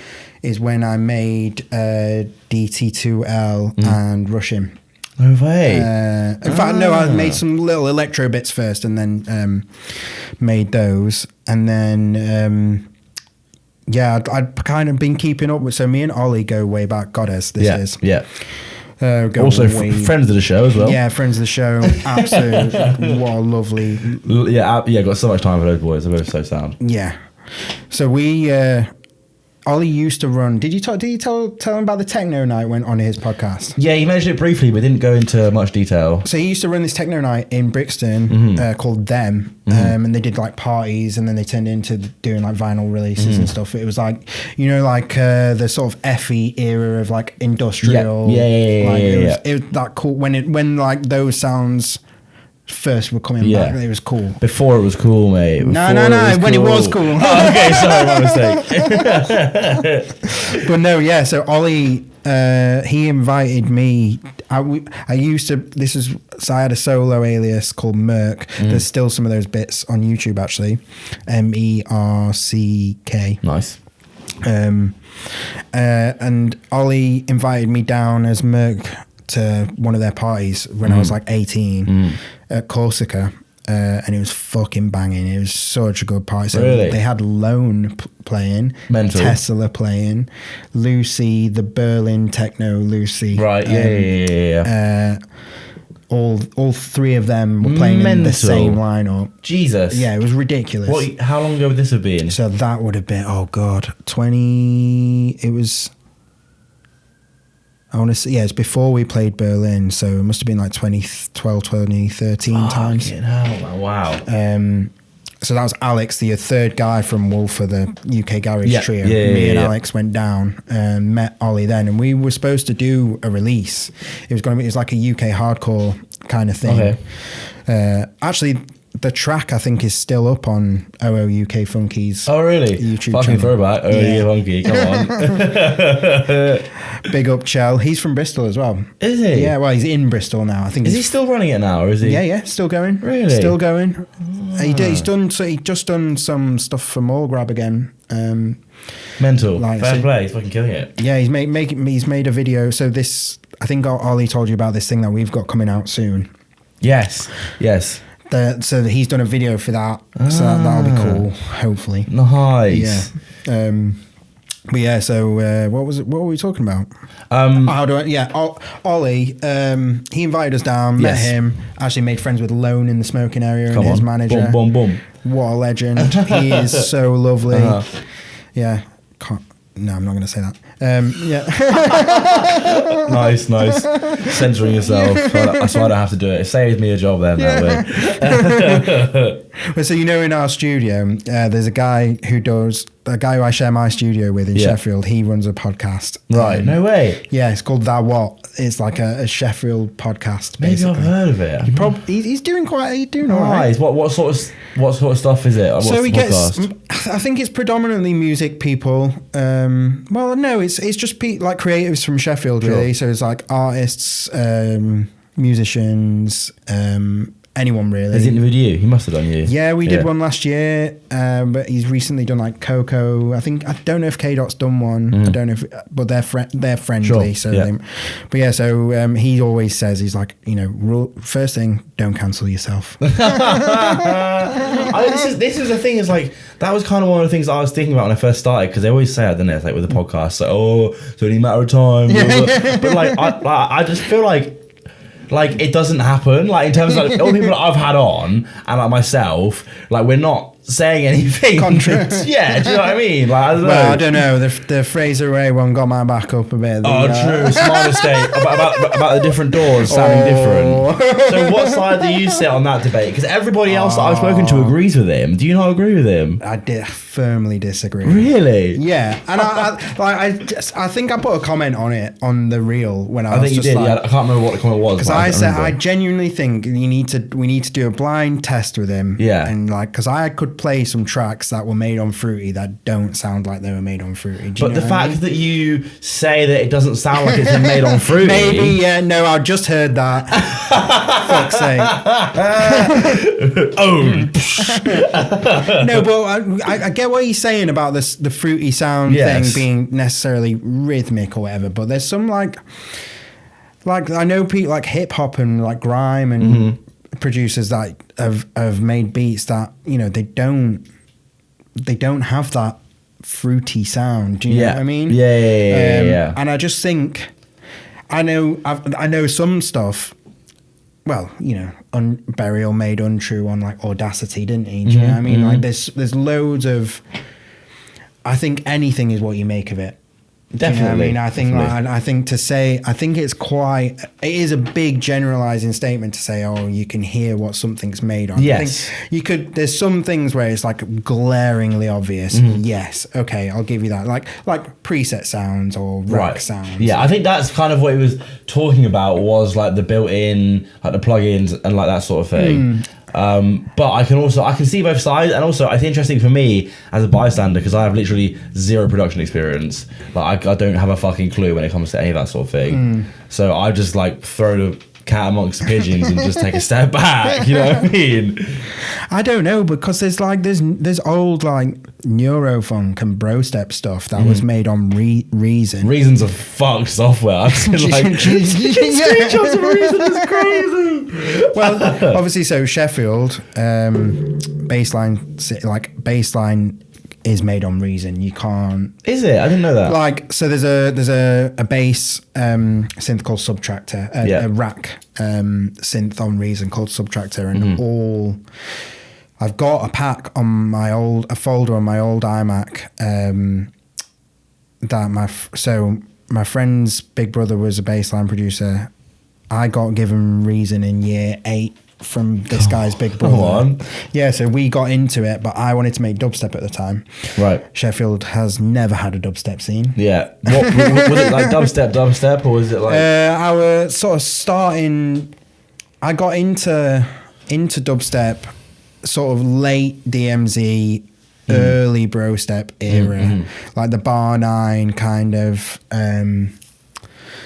is when I made DT2L and Russian. No way. In fact, no, I made some little electro bits first and then made those. And then, I'd kind of been keeping up with, so me and Ollie go way back. Goddess, this is. Yeah. Also, friends of the show as well. Yeah, friends of the show. Absolutely. What a lovely. Yeah, got so much time for those boys. They're both so sound. Yeah. So Ollie used to run. Did you tell him about the techno night when on his podcast? Yeah, he mentioned it briefly, but didn't go into much detail. So he used to run this techno night in Brixton called Them, and they did like parties, and then they turned into doing like vinyl releases and stuff. It was like, the sort of FE era of like industrial. Yeah. It was that cool when like those sounds first were coming back. It was cool. Before it was cool, mate. No. When it was cool. Oh, okay, sorry, my mistake. But no, yeah. So Ollie, he invited me. I had a solo alias called Merck. There's still some of those bits on YouTube actually. MERCK. Nice. And Ollie invited me down as Merck to one of their parties when I was like 18 at Corsica, and it was fucking banging. It was such a good party. So really? They had Lone playing, Mental. Tesla playing, Lucy, the Berlin techno Lucy. Right, yeah. All 3 of them were playing in the same lineup. Jesus. Yeah, it was ridiculous. How long ago would this have been? So that would have been, oh God, 20, it was... I want to say, it's before we played Berlin, so it must have been like 2012, 2013 times. Hell, wow. So that was Alex, the third guy from Wolfer, the UK garage trio. Me and Alex went down and met Ollie then, and we were supposed to do a release. It was like a UK hardcore kind of thing. Okay. Actually, the track I think is still up on OOUK Funky's. Oh really? YouTube Fucking channel. throwback. OOUK Funky. Come on. Big up Chell. He's from Bristol as well. Is he? Yeah, well, he's in Bristol now. I think. Is he still running it now, or is he? Yeah, still going. Really? Still going. He's done. So he just done some stuff for Mall Grab again. Mental. Like, Fair so- play. He's fucking killing it. Yeah, he's made a video. So this, I think Ollie told you about this thing that we've got coming out soon. Yes. Yes. So he's done a video for that. So that'll be cool. Hopefully. Nice. Yeah. But yeah. So what was it? What were we talking about? Ollie. He invited us down. Met Yes. him. Actually made friends with Lone in the smoking area Come and his on. manager. Boom, boom, boom. What a legend. He is so lovely. Uh-huh. Yeah. No, I'm not going to say that. Yeah. Nice. Censoring yourself. That's why I don't have to do it. It saves me a job then that way. Well, so in our studio, there's a guy who I share my studio with in Sheffield. He runs a podcast. Right, no way. Yeah, it's called That What. It's like a Sheffield podcast. Maybe Basically. I've heard of it. He's doing all right. Nice. What sort of stuff is it? What's So he the gets. podcast? I think it's predominantly music people. Well, no, it's just like creatives from Sheffield, really. So it's like artists, musicians, anyone really. Has he interviewed you? He must have done you. Yeah, we did one last year, but he's recently done like Coco. I don't know if K Dot's done one. I don't know but they're friendly. Sure, So, yeah. So he always says, he's like, first thing, don't cancel yourself. This is the thing. Is like that was kind of one of the things I was thinking about when I first started, because they always say, didn't it? Like with the podcast, like, it's only a matter of time. But like I just feel like it doesn't happen. Like in terms of like all the people that I've had on and like myself, like we're not saying anything. Contract. Yeah, do you know what I mean? Like, I don't know. The Fraser Ray one got my back up a bit. True. Smart mistake about the different doors sounding different. So what side do you sit on that debate? Because everybody else that I've spoken to agrees with him. Do you not agree with him? I firmly disagree. Really? Yeah, and I think I put a comment on it on the reel when I was think you just did. like, I can't remember what the comment was. because I said I genuinely think we need to do a blind test with him. Yeah. And like, because I could play some tracks that were made on Fruity that don't sound like they were made on Fruity. But the fact that you say that it doesn't sound like it's been made on Fruity. Maybe, yeah, no, I just heard that. Fuck's sake. No, but I get what he's saying about this, the Fruity sound thing being necessarily rhythmic or whatever, but there's some like I know people like hip hop and like grime and producers that have made beats that they don't have that fruity sound. Do you know what I mean? Yeah. And I just think I know some stuff. Well, Burial made Untrue on like Audacity, didn't he? Do you know what I mean? Like there's loads of. I think anything is what you make of it. Definitely. You know what I mean, I think it is a big generalizing statement to say, you can hear what something's made on. Yes. I think there's some things where it's like glaringly obvious. Yes. Okay. I'll give you that. Like preset sounds or rack sounds. Yeah. I think that's kind of what he was talking about, was like the built-in, like the plugins and like that sort of thing. But I can see both sides, and also it's interesting for me as a bystander because I have literally zero production experience. Like I don't have a fucking clue when it comes to any of that sort of thing. So I just like throw the cat amongst the pigeons and just take a step back. You know what I mean? I don't know, because there's old like neurofunk and bro step stuff that was made on Reason. Reason's a fucked software. I've seen like screenshots of Reason is crazy. Well, obviously, so Sheffield bassline is made on Reason. You can't. Is it? I didn't know that. Like, so there's a bass synth called Subtractor, a rack synth on Reason called Subtractor, and I've got a pack on a folder on my old iMac that my friend's big brother was a bassline producer. I got given Reason in year 8 from this guy's big brother. Come on. Yeah, so we got into it, but I wanted to make dubstep at the time. Right. Sheffield has never had a dubstep scene. Yeah. What was it, like dubstep, or was it like? I was sort of starting. I got into dubstep sort of late DMZ, early bro step era, like the Bar 9 kind of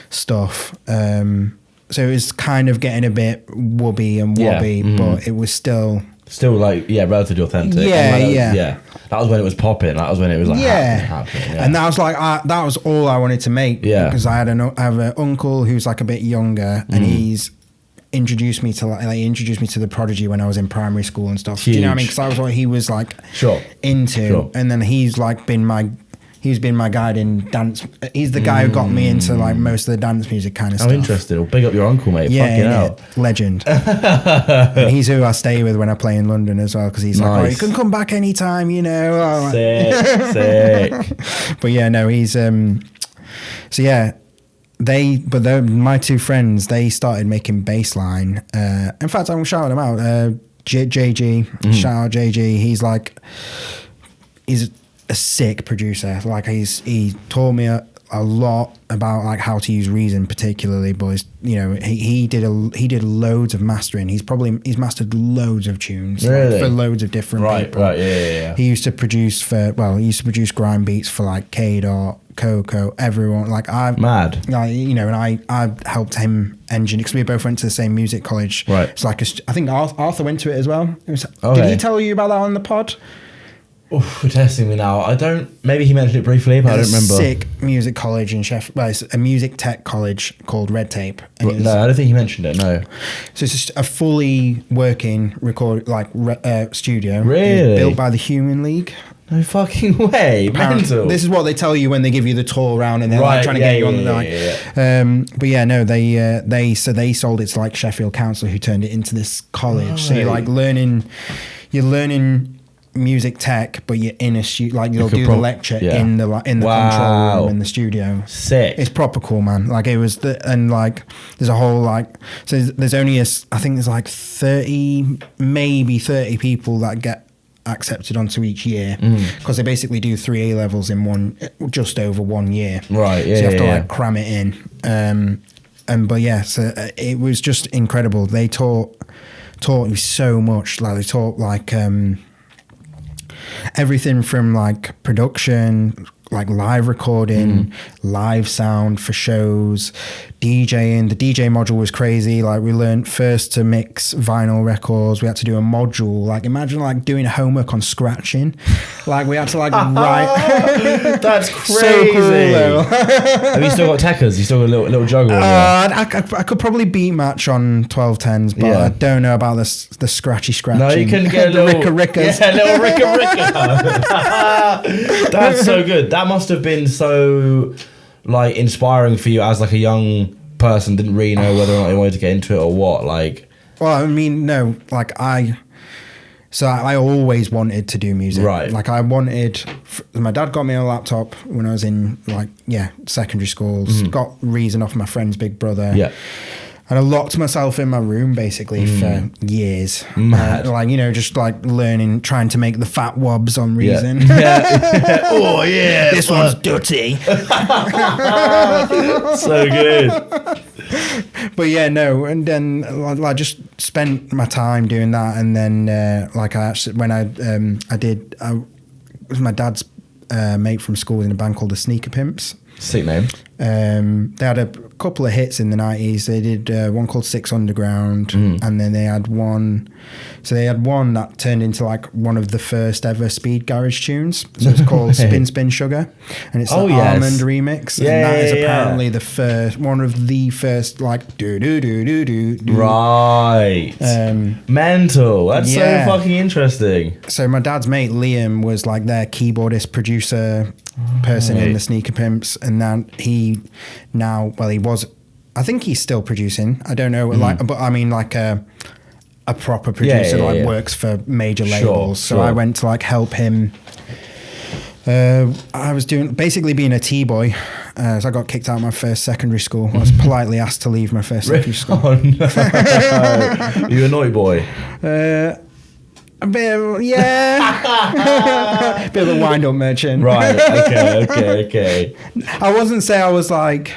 stuff. So it was kind of getting a bit woobby and wobbly, but it was still like relatively authentic. Yeah. That was when it was popping. That was when it was like happening. Yeah. And that was like that was all I wanted to make. Yeah, because I have an uncle who's like a bit younger, and he's introduced me to the Prodigy when I was in primary school and stuff. Huge. Do you know what I mean? Because I was what he was like into, Sure. and then he's been my guide in dance. He's the guy who got me into like most of the dance music kind of stuff. Oh, interesting. Well, big up your uncle, mate. Fucking hell. Legend. And he's who I stay with when I play in London as well, because he's like, oh, you can come back anytime, you know. Sick. But yeah, no, he's so yeah. My two friends, they started making bassline. In fact, I'm shouting them out. JG, shout out JG. He's a sick producer. Like he taught me a lot about like how to use Reason particularly, but he did loads of mastering. He's mastered loads of tunes for loads of different people. Right, yeah. He used to produce grime beats for like K-Dot, Coco, everyone. Like mad. And I helped him engineer, because we both went to the same music college. Right. It's like I think Arthur went to it as well. Okay. Did he tell you about that on the pod? Oof, you're testing me now. I don't. Maybe he mentioned it briefly, but I don't remember. Sick music college in Sheffield. Well, it's a music tech college called Red Tape. No, I don't think he mentioned it. No. So it's just a fully working studio. Really? Built by the Human League. No fucking way. Mental. This is what they tell you when they give you the tour around and they're like trying to get you on the night. But yeah, no, they sold it to like Sheffield Council, who turned it into this college. Right. So you're learning music tech, but you're in a studio. Like you'll do the lecture in the control room in the studio. Sick. It's proper cool, man. Like it was there's a whole there's only I think there's like 30 people that get accepted onto each year, because they basically do 3 A levels in just over 1 year. Right. Yeah. So you have to cram it in. So it was just incredible. They taught me so much. Like they taught everything from like production, like live recording, live sound for shows, DJing. The DJ module was crazy. Like we learned first to mix vinyl records. We had to do a module. Like imagine like doing homework on scratching. Like we had to like write. That's crazy. So cool though. Have you still got techers? You still got a little juggle? I could probably beat match on 1210s, but I don't know about the scratchy scratching. No, you can get a little ricka-rickers. Yeah, little ricka-ricka. That's so good. That must have been so like inspiring for you as like a young person. Didn't really know whether or not you wanted to get into it or what. Like, well, I mean, no, like I always wanted to do music. Right. Like my dad got me a laptop when I was in secondary school. Got Reason off my friend's big brother. Yeah. And I locked myself in my room basically for years. Mad. Just like learning, trying to make the fat wobs on Reason. Yeah. Oh yeah. This one's dirty. So good. But yeah, no. And then I just spent my time doing that. And then it was my dad's mate from school in a band called the Sneaker Pimps. Sick name. They had a couple of hits in the 90s. They did one called Six Underground, and then they had one. So they had one that turned into like one of the first ever speed garage tunes. So it's called Spin Spin Sugar, and it's the Almond remix. Yeah, and that is apparently one of the first like do do do do do. Right. Mental. That's so fucking interesting. So my dad's mate Liam was like their keyboardist producer person in the Sneaker Pimps, and then he was, I think he's still producing. I don't know, but I mean like a proper producer works for major labels. So I went to like help him. I was basically being a T-boy. So I got kicked out of my first secondary school. I was politely asked to leave my first secondary school. Oh, no. You a naughty boy? A bit of, bit of a wind-up merchant. Right, okay. I wasn't say I was like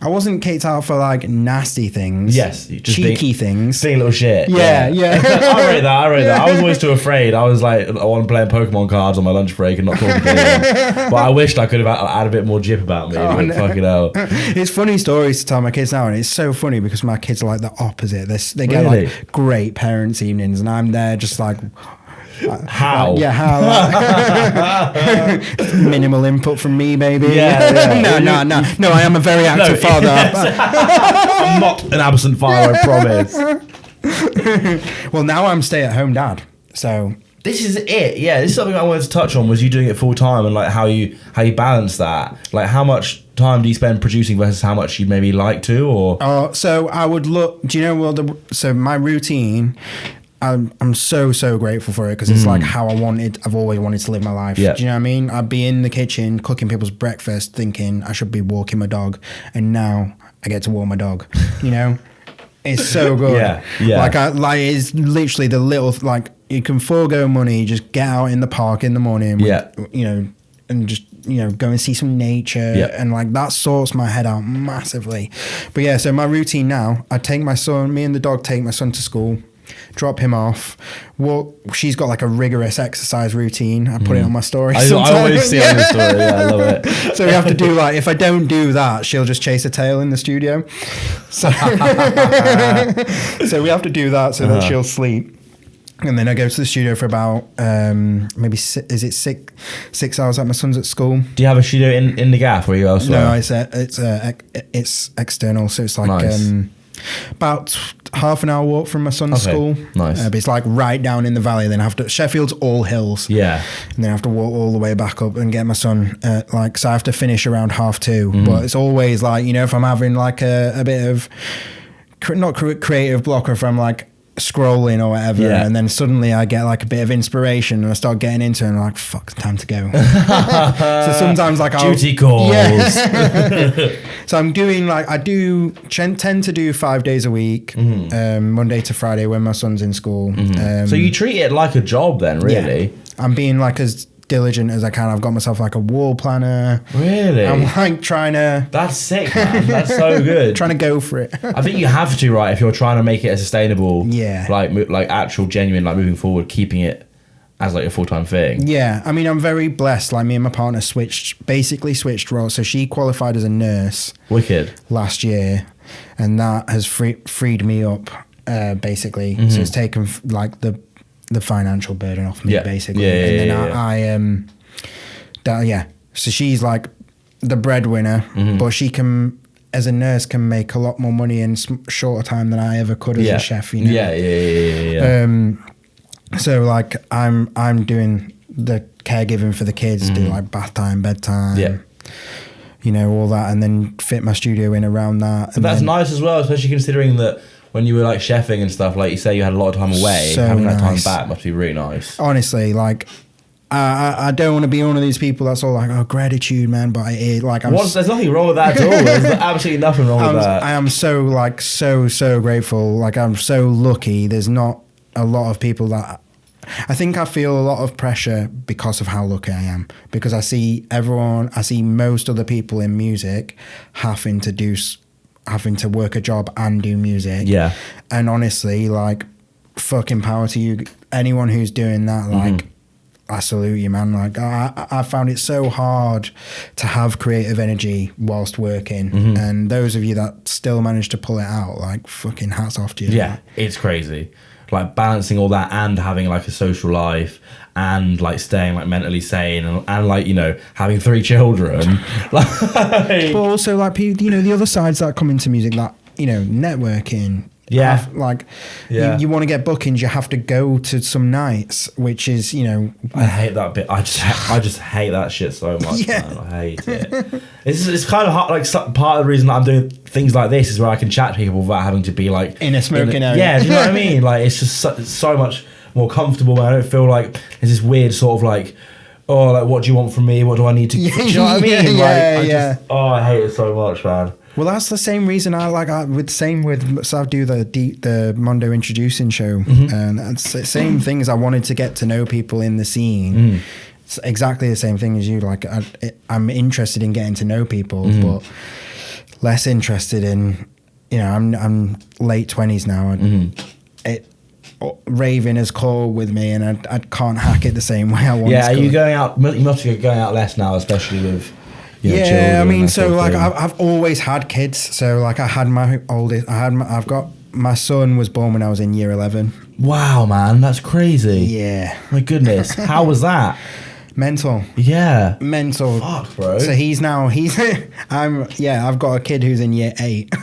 I wasn't kicked out for like nasty things. Yes, just cheeky things. Being a little shit. Yeah. I rate that. I was always too afraid. I was like, I want playing Pokemon cards on my lunch break and not talking to anyone. But I wished I could have had a bit more jip about me. Oh, no. Fucking hell. It's funny stories to tell my kids now, and it's so funny because my kids are like the opposite. They get Really? like great parents' evenings, and I'm there just like. How? How? Minimal input from me, maybe. Yeah. No. I am a very active father. I'm not an absent father, I promise. Well, now I'm stay-at-home dad. So this is it. Yeah, this is something I wanted to touch on. Was you doing it full time, and like how you balance that? Like how much time do you spend producing versus how much you maybe like to, or? So I would look. Do you know what? So my routine. I'm so grateful for it because it's like how I've always wanted to live my life. Yeah. Do you know what I mean? I'd be in the kitchen cooking people's breakfast thinking I should be walking my dog, and now I get to walk my dog. You know, it's so good. Yeah. Like it's literally the little, like, you can forego money, just get out in the park in the morning. You know, and just, you know, go and see some nature. Yeah. And like that sorts my head out massively. But yeah, so my routine now, me and the dog take my son to school, drop him off. Well, she's got like a rigorous exercise routine. I put it on my story. I always see it on the story. Yeah, I love it. So we have to do like, if I don't do that, she'll just chase a tail in the studio. So, so we have to do that so that she'll sleep. And then I go to the studio for about maybe 6 hours at my son's at school. Do you have a studio in the gaff or are you elsewhere? No, it's external, so it's like Nice. About half an hour walk from my son's school. Nice. But it's like right down in the valley. Then Sheffield's all hills. Yeah. And then I have to walk all the way back up and get my son. So I have to finish around 2:30. But it's always like, you know, if I'm having like a bit of not creative block, or if I'm like scrolling or whatever, and then suddenly I get like a bit of inspiration and I start getting into it and I'm like, fuck, time to go. So sometimes like duty calls. So I'm doing like, I do tend to do 5 days a week, Monday to Friday when my son's in school. So you treat it like a job then, really? Yeah. I'm being like as diligent as I can. I've got myself like a wall planner. Really? I'm like trying to... That's sick, man. That's so good. Trying to go for it. I think you have to, right, if you're trying to make it a sustainable, like actual genuine, like moving forward, keeping it as like a full-time thing. Yeah, I mean, I'm very blessed. Like me and my partner basically switched roles. So she qualified as a nurse. Wicked. Last year, and that has freed me up, basically. So it's taken like the financial burden off me, basically. And then so she's like the breadwinner, but she can, as a nurse, can make a lot more money in shorter time than I ever could as a chef, you know? Yeah. So like I'm doing the caregiving for the kids, do like bath time, bedtime, you know, all that, and then fit my studio in around that. But that's nice as well, especially considering that when you were like chefing and stuff, like you say you had a lot of time away, having that time back must be really nice. Honestly, like I don't want to be one of these people that's all like, oh, gratitude, man, but there's nothing wrong with that at all. There's absolutely nothing wrong with that. I am so like so grateful. Like I'm so lucky. There's not a lot of people that... I think I feel a lot of pressure because of how lucky I am, because I see most other people in music having to work a job and do music. Yeah. And honestly, like, fucking power to you. Anyone who's doing that, like, I salute you, man. Like, I found it so hard to have creative energy whilst working. And those of you that still manage to pull it out, like, fucking hats off to you. Yeah, it's crazy. Like balancing all that and having like a social life and like staying like mentally sane and like, you know, having 3 children. But also like, you know, the other sides that come into music, that, you know, networking. Yeah. You want to get bookings, you have to go to some nights, which is, you know... I hate that bit. I just hate that shit so much, man. I hate it. It's kind of hard, like part of the reason that I'm doing things like this is where I can chat to people without having to be like... In a smoking area. Yeah, do you know what I mean? Like, it's just so much more comfortable. I don't feel like there's this weird sort of like... Oh, like, what do you want from me? What do I need to... Do you know what I mean? I hate it so much, man. Well, that's the same reason I do the Mondo Introducing show, and that's the same thing as I wanted to get to know people in the scene. It's exactly the same thing as you. Like I'm interested in getting to know people, but less interested in, I'm late 20s now. Raving is core with me, and I can't hack it the same way I once Yeah, are could. you going out? You must be going out less now, especially with children. I mean, and that so sort of like thing. I've always had kids. So like I had my oldest. I've got my son was born when I was in year 11. Wow, man, that's crazy. Yeah, My goodness, how was that? mental. Yeah. Mental. Fuck, bro. So I've got a kid who's in year 8.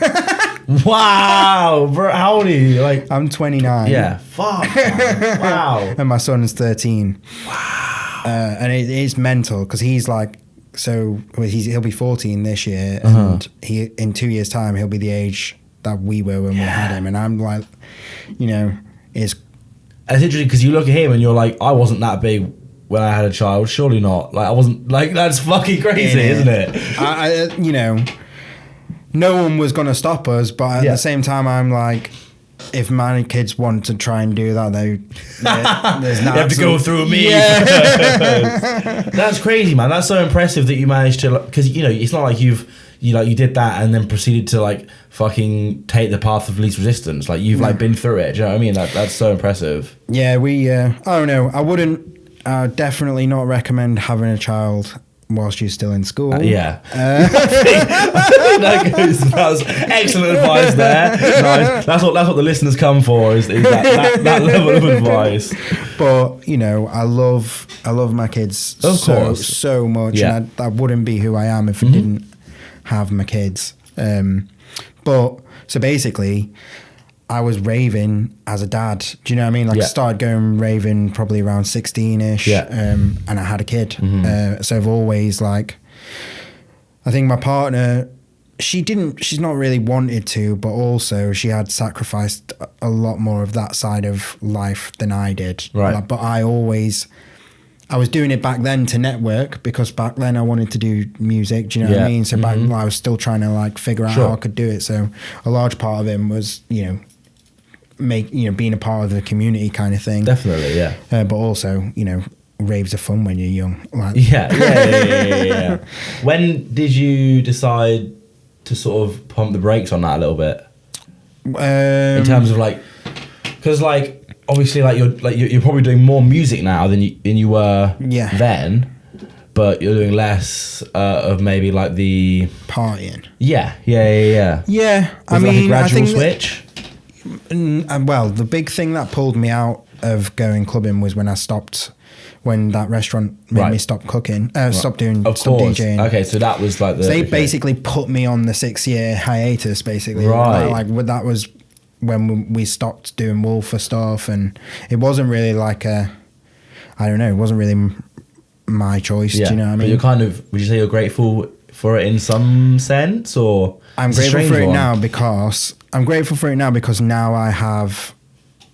Wow, bro. How old are you? Like, I'm 29. yeah. Fuck. Man. Wow. And my son's 13. Wow. And it is mental because he's like, he'll be 14 this year, and he in 2 years' time he'll be the age that we were when we had him, and I'm like, it's interesting because you look at him and you're like, I wasn't that big when I had a child. Surely not. Like, I wasn't. Like, that's fucking crazy, isn't it? No one was going to stop us, but at the same time, I'm like, if my kids want to try and do that, there's not. You have to go through me. Yeah. That's crazy, man. That's so impressive that you managed to, because it's not like you did that and then proceeded to like fucking take the path of least resistance. Like you've like been through it. Do you know what I mean? That's so impressive. Yeah, I don't know. I wouldn't definitely not recommend having a child whilst you're still in school. I think that was excellent advice there. Nice. That's what the listeners come for is that level of advice. But I love my kids so much, and I wouldn't be who I am if I didn't have my kids. But so basically, I was raving as a dad. Do you know what I mean? Like I started going raving probably around 16ish, and I had a kid. So I've always I think my partner, she's not really wanted to, but also she had sacrificed a lot more of that side of life than I did. Right. But I was doing it back then to network, because back then I wanted to do music. Do you know what I mean? So back I was still trying to figure out how I could do it. So a large part of it was, being a part of the community kind of thing. Definitely, yeah. But also, raves are fun when you're young. Yeah. When did you decide to sort of pump the brakes on that a little bit? In terms of because obviously you're probably doing more music now than you were then, but you're doing less of maybe the partying. Yeah. I mean, a gradual I think switch. Well, the big thing that pulled me out of going clubbing was when that restaurant made me stop cooking, stop DJing. Okay, so that was they basically put me on the 6-year hiatus, basically. Right. That was when we stopped doing Wolfer stuff, and it wasn't really it wasn't really my choice. Do you know what I mean? But you're kind of, would you say you're grateful for it in some sense, or? I'm grateful for it now because now I have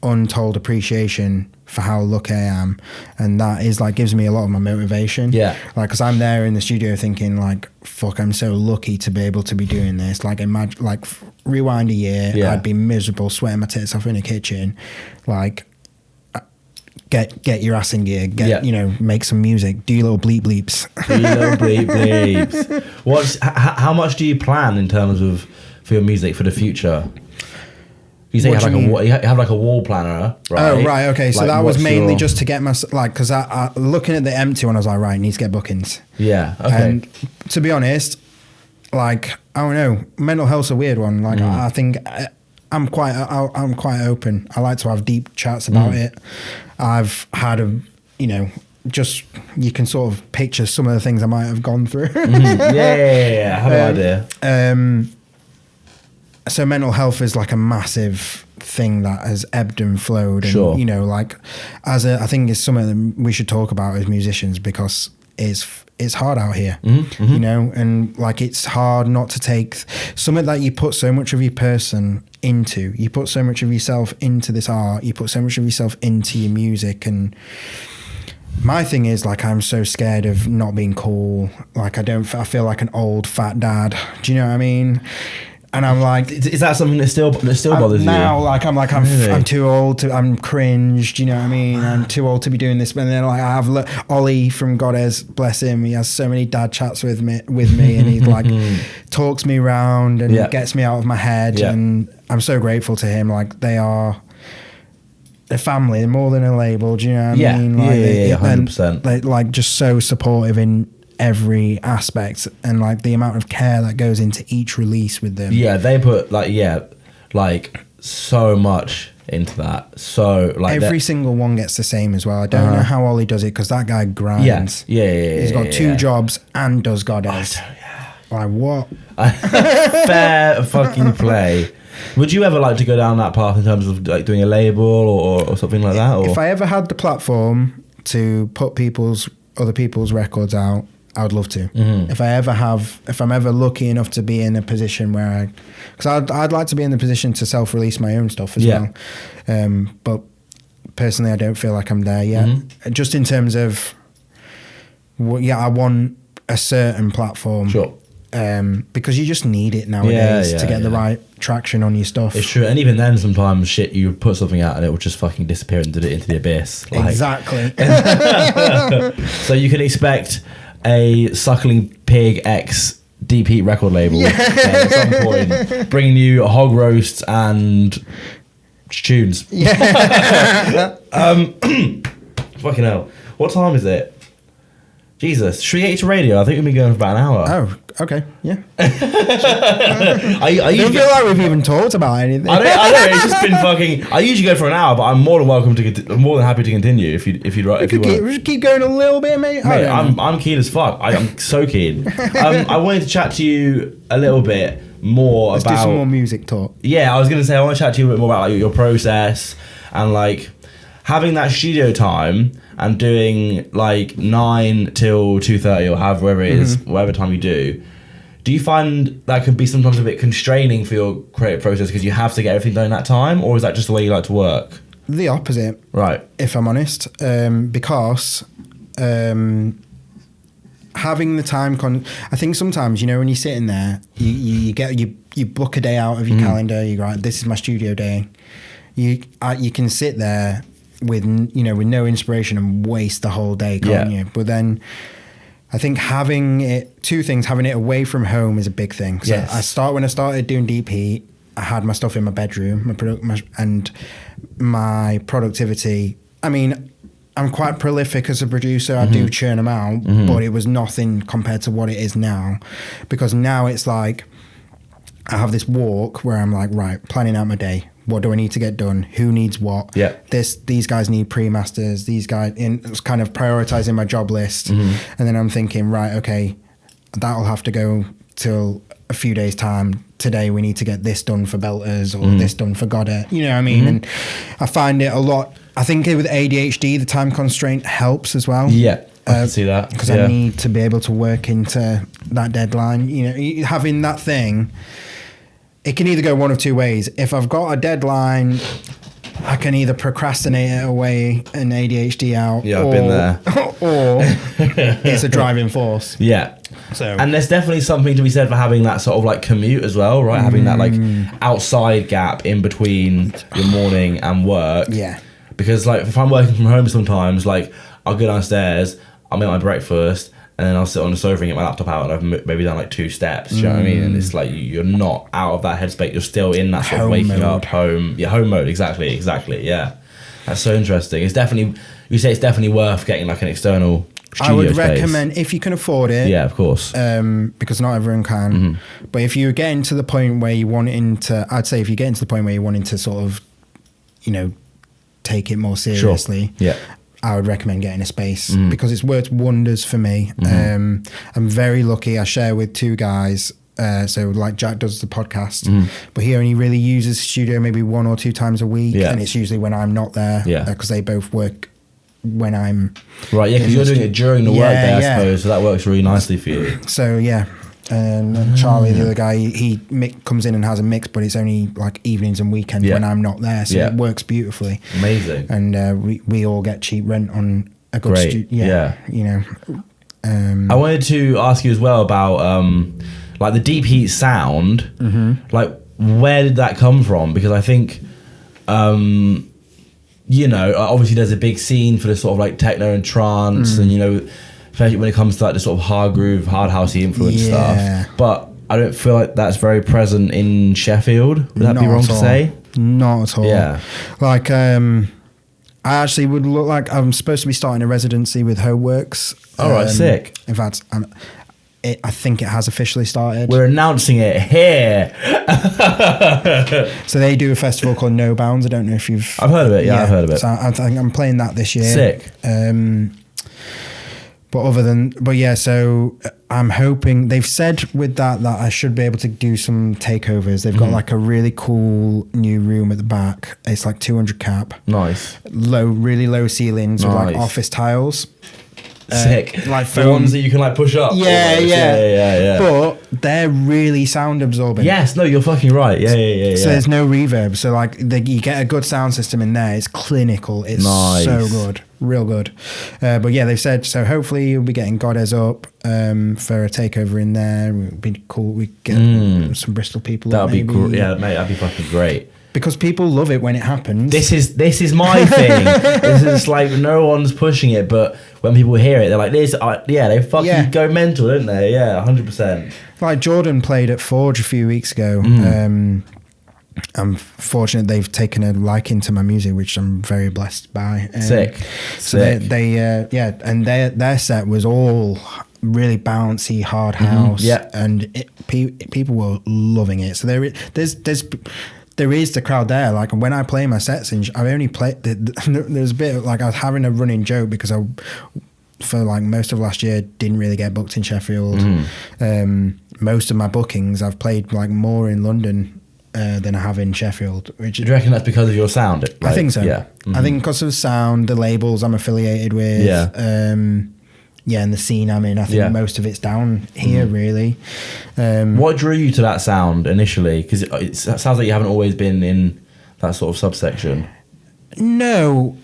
untold appreciation for how lucky I am, and that is gives me a lot of my motivation. Yeah, because I'm there in the studio thinking fuck, I'm so lucky to be able to be doing this. Imagine rewind a year, I'd be miserable, sweating my tits off in the kitchen. Get your ass in gear. Make some music. Do your little bleep bleeps. How much do you plan in terms of for your music for the future? You say you have a wall planner, right? Oh, right, okay. So that was mainly just to get my because I looking at the empty one, I was like, right, I need to get bookings. Yeah. Okay. And to be honest, I don't know, mental health's a weird one. I think I'm quite open. I like to have deep chats about it. I've had just you can sort of picture some of the things I might have gone through. Yeah. I have an idea. So mental health is a massive thing that has ebbed and flowed. And, sure. I think it's something that we should talk about as musicians, because it's hard out here, and it's hard not to take something that you put so much of your person into. You put so much of yourself into this art. You put so much of yourself into your music. And my thing is I'm so scared of not being cool. I feel like an old fat dad. Do you know what I mean? And I'm like, is that something that still bothers now, you? like I'm too old to. I'm cringed. You know what I mean? I'm too old to be doing this. And then like I have Ollie from Goddess, bless him. He has so many dad chats with me, and he like talks me around and gets me out of my head. Yeah. And I'm so grateful to him. Like they're family. They're more than a label. Do you know what I mean? Like, 100%. They like just so supportive in every aspect, and like the amount of care that goes into each release with them. Yeah, they put like so much into that. So like every single one gets the same as well. I don't know how Ollie does it because that guy grinds. Yeah. He's got two jobs and does Goddess. Like what? Fair fucking play. Would you ever like to go down that path in terms of like doing a label or something like that? Or? If I ever had the platform to put other people's records out, I would love to. If I'm ever lucky enough to be in a position where because I'd like to be in the position to self-release my own stuff as well. But personally, I don't feel like I'm there yet. Just in terms of, I want a certain platform. Sure. Because you just need it nowadays to get the right traction on your stuff. It's true, and even then, sometimes you put something out and it will just fucking disappear into the abyss. Like. Exactly. So you can expect a Suckling Pig X Deepheat record label at some point, bringing you hog roasts and tunes. Yeah. Fucking hell. What time is it? Jesus. Should we get to radio? I think we've been going for about an hour. Oh, okay. Yeah. I don't feel like we've even talked about anything. I know. It's just been fucking. I usually go for an hour, but I'm more than welcome to. I'm more than happy to continue if you want. We should keep going a little bit, mate. I'm keen as fuck. I'm so keen. I wanted to chat to you a little bit more Let's about. do some more music talk. Yeah, I was gonna say I want to chat to you a bit more about like your process and like having that studio time and doing like 9 till 2:30 or whatever it is, whatever time you do. Do you find that can be sometimes a bit constraining for your creative process because you have to get everything done in that time, or is that just the way you like to work? The opposite, right? If I'm honest, because having the time, I think sometimes when you're sitting there, you book a day out of your calendar. You go, right, this is my studio day. You can sit there with no inspiration and waste the whole day, can't you? But then I think having it away from home is a big thing. So when I started doing Deepheat, I had my stuff in my bedroom, and my productivity. I mean, I'm quite prolific as a producer. I do churn them out, but it was nothing compared to what it is now, because now it's like I have this walk where I'm like, right, planning out my day. What do I need to get done? Who needs what? Yeah. These guys need pre-masters. These guys, it's kind of prioritizing my job list. And then I'm thinking, right, okay, that'll have to go till a few days' time. Today we need to get this done for Belters or this done for Goddard. You know what I mean? And I find it a lot. I think with ADHD, the time constraint helps as well. Yeah. I can see that. Because I need to be able to work into that deadline. Having that thing, it can either go one of two ways. If I've got a deadline, I can either procrastinate it away and ADHD out. Yeah, I've been there. Or it's a driving force. Yeah. So, and there's definitely something to be said for having that sort of like commute as well, right? Having that like outside gap in between your morning and work. Yeah. Because like if I'm working from home sometimes, like I'll go downstairs, I'll make my breakfast, and then I'll sit on the sofa and get my laptop out, and I've maybe done like 2 steps. Do you know what I mean? And it's like you're not out of that headspace. You're still in that sort of waking up home. Yeah, home mode. Exactly. Yeah, that's so interesting. It's definitely. You say it's definitely worth getting like an external studio I would space. recommend if you can afford it. Yeah, of course. Because not everyone can. But if you're getting to the point where you wanting to, I'd say if you're getting to the point where you're wanting to sort of, take it more seriously. Sure. Yeah. I would recommend getting a space because it's worked wonders for me. I'm very lucky. I share with 2 guys. So like Jack does the podcast, but he only really uses the studio maybe 1 or 2 times a week. Yeah. And it's usually when I'm not there because they both work when I'm... Right, yeah, because you're doing it during the work day, I suppose, so that works really nicely for you. So, yeah. And Charlie, the other guy, he comes in and has a mix, but it's only like evenings and weekends when I'm not there, so it works beautifully. Amazing. And we all get cheap rent on a good studio. Yeah. I wanted to ask you as well about like the Deepheat sound, like where did that come from? Because I think, you know, obviously there's a big scene for this sort of like techno and trance, and you know, especially when it comes to like the sort of hard groove, hard housey influence stuff. But I don't feel like that's very present in Sheffield. Would that be wrong to say? Not at all. Yeah. Like, I actually would look like I'm supposed to be starting a residency with Homeworks. All right, sick. In fact, I think it has officially started. We're announcing it here. So they do a festival called No Bounds. I don't know if you've... I've heard of it, yeah. I've heard of it. So I think I'm playing that this year. Sick. But yeah, so I'm hoping, they've said with that I should be able to do some takeovers. They've got like a really cool new room at the back. It's like 200 cap. Nice. Really low ceilings with like office tiles. Sick. Like the ones that you can like push up. Yeah. But they're really sound absorbing. Yes, no, you're fucking right. Yeah. So there's no reverb. So like you get a good sound system in there. It's clinical. It's so good. Real good. But yeah, they've said, so hopefully you'll be getting Goddess up for a takeover in there. It would be cool. We get some Bristol people. That would be great. Yeah, mate, that'd be fucking great. Because people love it when it happens. This is my thing. This is like no one's pushing it, but when people hear it, they're like, "This, they fucking go mental, don't they?" Yeah, 100%. Like Jordan played at Forge a few weeks ago. I'm fortunate they've taken a liking to my music, which I'm very blessed by. Sick. So they and their set was all really bouncy, hard house, and people were loving it. So there is the crowd there. Like when I play my sets, and I've only played. There's a bit of, like I was having a running joke because for like most of last year didn't really get booked in Sheffield. Most of my bookings I've played like more in London than I have in Sheffield. Do you reckon that's because of your sound? Like, I think so. Yeah, I think because of the sound, the labels I'm affiliated with. And the scene I'm in, I think most of it's down here, really. What drew you to that sound initially? Because it sounds like you haven't always been in that sort of subsection. No,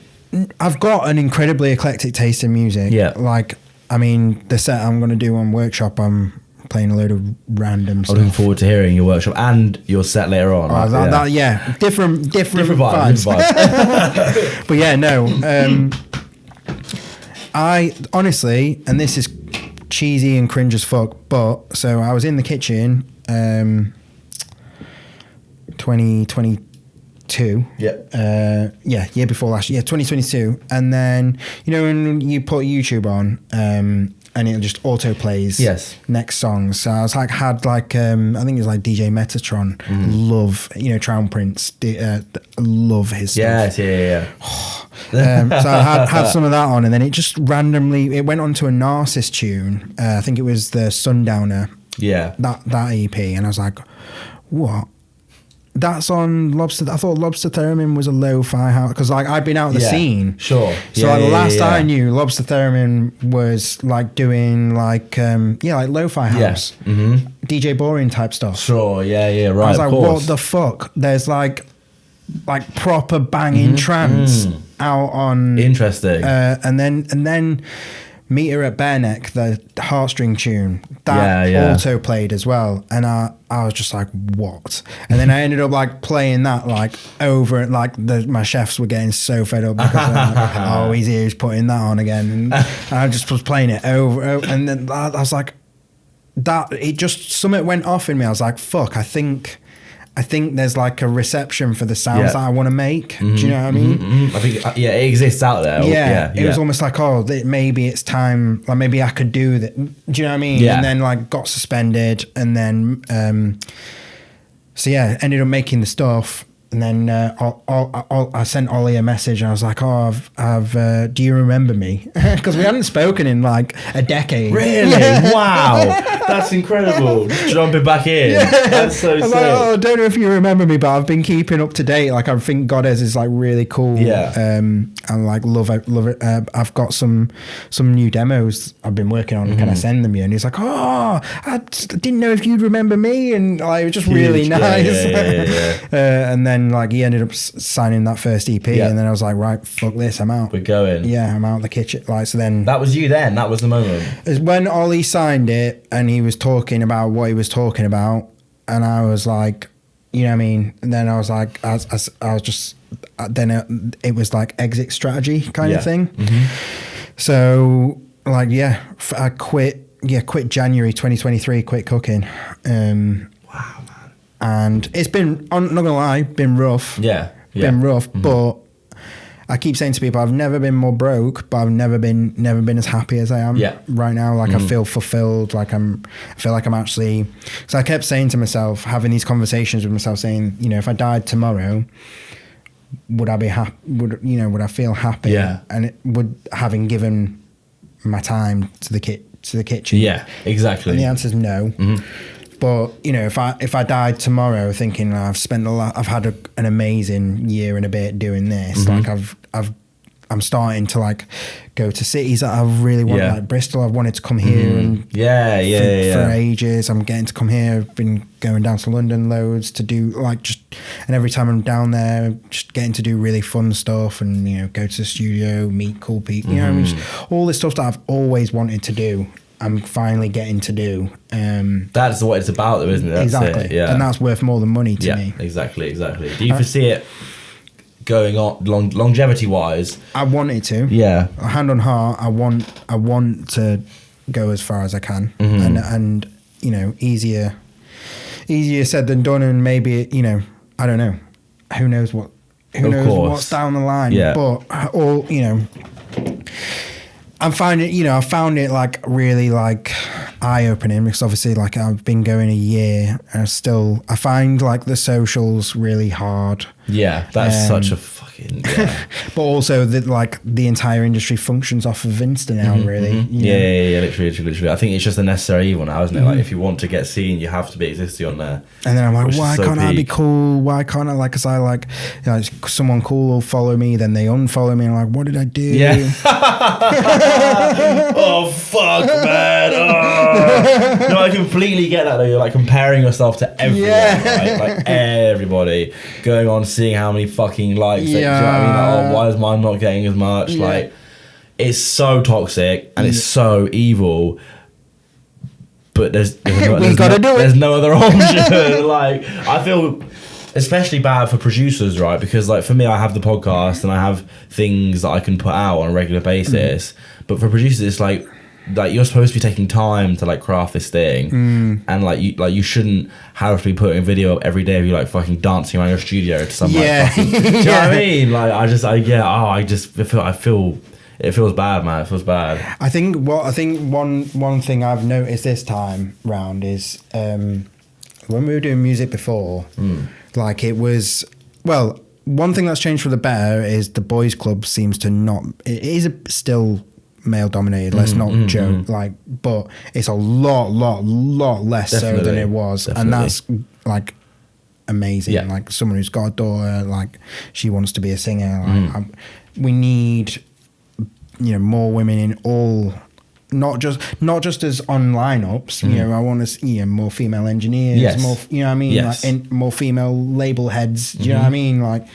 I've got an incredibly eclectic taste in music. Yeah. Like, I mean, the set I'm going to do on Workshop, I'm playing a load of random stuff. I'm looking forward to hearing your workshop and your set later on. Different vibes. But yeah, no. I honestly, and this is cheesy and cringe as fuck, but so I was in the kitchen 2022. Year before last year, 2022. And then, you know, when you put YouTube on and it just auto plays next songs. So I was like, I think it was like DJ Metatron. Love, you know, Trown Prince. Love his stuff. So I had some of that on, and then it just randomly it went onto a Narcissus tune. I think it was the Sundowner. Yeah. That EP, and I was like, what? That's on Lobster. I thought Lobster Theremin was a lo-fi house because like I'd been out of the scene. Sure. So the last I knew, Lobster Theremin was like doing like lo-fi house, DJ Boring type stuff. Sure. Yeah. Right. I was like, what the fuck? There's like proper banging trance out on. Interesting. And then Meet Her at Bareneck, the heartstring tune, that auto played as well, and I was just like, what? And then I ended up like playing that like over, like my chefs were getting so fed up because like, oh, he's putting that on again, and I just was playing it over, and then I was like, that it just something went off in me. I was like, fuck, I think there's like a reception for the sounds that I want to make. Do you know what I mean? I think it exists out there. It was almost like, maybe it's time. Like maybe I could do that. Do you know what I mean? Yeah. And then like got suspended, and then ended up making the stuff. And then I sent Ollie a message, and I was like, do you remember me? Because we hadn't spoken in like a decade. Really? Wow. That's incredible. Just jumping back in. That's so sick. Like, I don't know if you remember me, but I've been keeping up to date. Like, I think Goddess is like really cool. And like love it. I've got some new demos I've been working on. Can I send them you? And he's like, I didn't know if you'd remember me. And like, it was just really nice. And then like he ended up signing that first EP, and then I was like, right, fuck this, I'm out. We're going. Yeah, I'm out of the kitchen. Like, so then that was you. Then that was the moment. Is when Ollie signed it, and he was talking about what he was talking about, and I was like, you know what I mean? And then I was like, I was just, then it was like exit strategy kind of thing. So like, I quit January 2023, quit cooking. Wow, man. And it's been, I'm not gonna lie, been rough. Been rough, but I keep saying to people, I've never been more broke, but I've never been as happy as I am right now. Like I feel fulfilled. Like I feel like I'm actually. So I kept saying to myself, having these conversations with myself, saying, you know, if I died tomorrow, would I be happy? Would I feel happy? Yeah. And it would, having given my time to the kitchen. Yeah, exactly. And the answer is no. But you know, if I died tomorrow, thinking I've spent I've had an amazing year and a bit doing this. Like I'm starting to like go to cities that I really want, like Bristol. I've wanted to come here and for ages. I'm getting to come here. I've been going down to London loads to do like and every time I'm down there, just getting to do really fun stuff and, you know, go to the studio, meet cool people. You know, just all this stuff that I've always wanted to do. I'm finally getting to do. That's what it's about, though, isn't it? That's exactly. it, yeah. And that's worth more than money to me. Exactly. Do you foresee it going on longevity-wise? I want it to. Yeah. Hand on heart, I want to go as far as I can, and you know, easier said than done, and maybe, you know, I don't know. Who knows what's down the line? Yeah. But all, you know. I found it like really like eye-opening, because obviously like I've been going a year and I find like the socials really hard. Yeah, that's such a fucking but also that like the entire industry functions off of Insta now, really. Yeah, literally. I think it's just a necessary evil now, isn't it? Like if you want to get seen, you have to be existing on there. And then I'm like, why can't I be cool? Why can't I, like, because I like, you know, someone cool will follow me, then they unfollow me, and I'm like, what did I do? Yeah. Oh fuck, man. Oh. No, I completely get that though. You're like comparing yourself to everyone, right? Like everybody going on, seeing how many fucking likes. Do you know what I mean? Like, oh, why is mine not getting as much? Like, it's so toxic and it's so evil. But there's no other option. Like, I feel especially bad for producers, right? Because like for me, I have the podcast and I have things that I can put out on a regular basis. But for producers, it's like you're supposed to be taking time to like craft this thing, and you shouldn't have to be putting a video up every day of you like fucking dancing around your studio to some like fucking, do you know what I mean? Like I feel it feels bad, man. It feels bad. I think one thing I've noticed this time round is when we were doing music before, like it was, well, one thing that's changed for the better is the boys club seems to not, it is still male dominated, let's not joke, like, but it's a lot less so than it was. And that's like amazing. Like someone who's got a daughter, like she wants to be a singer, like we need, you know, more women in all, not just as on lineups. You know, I want to see more female engineers, more, you know what I mean, like more female label heads. Do you know what I mean? Like,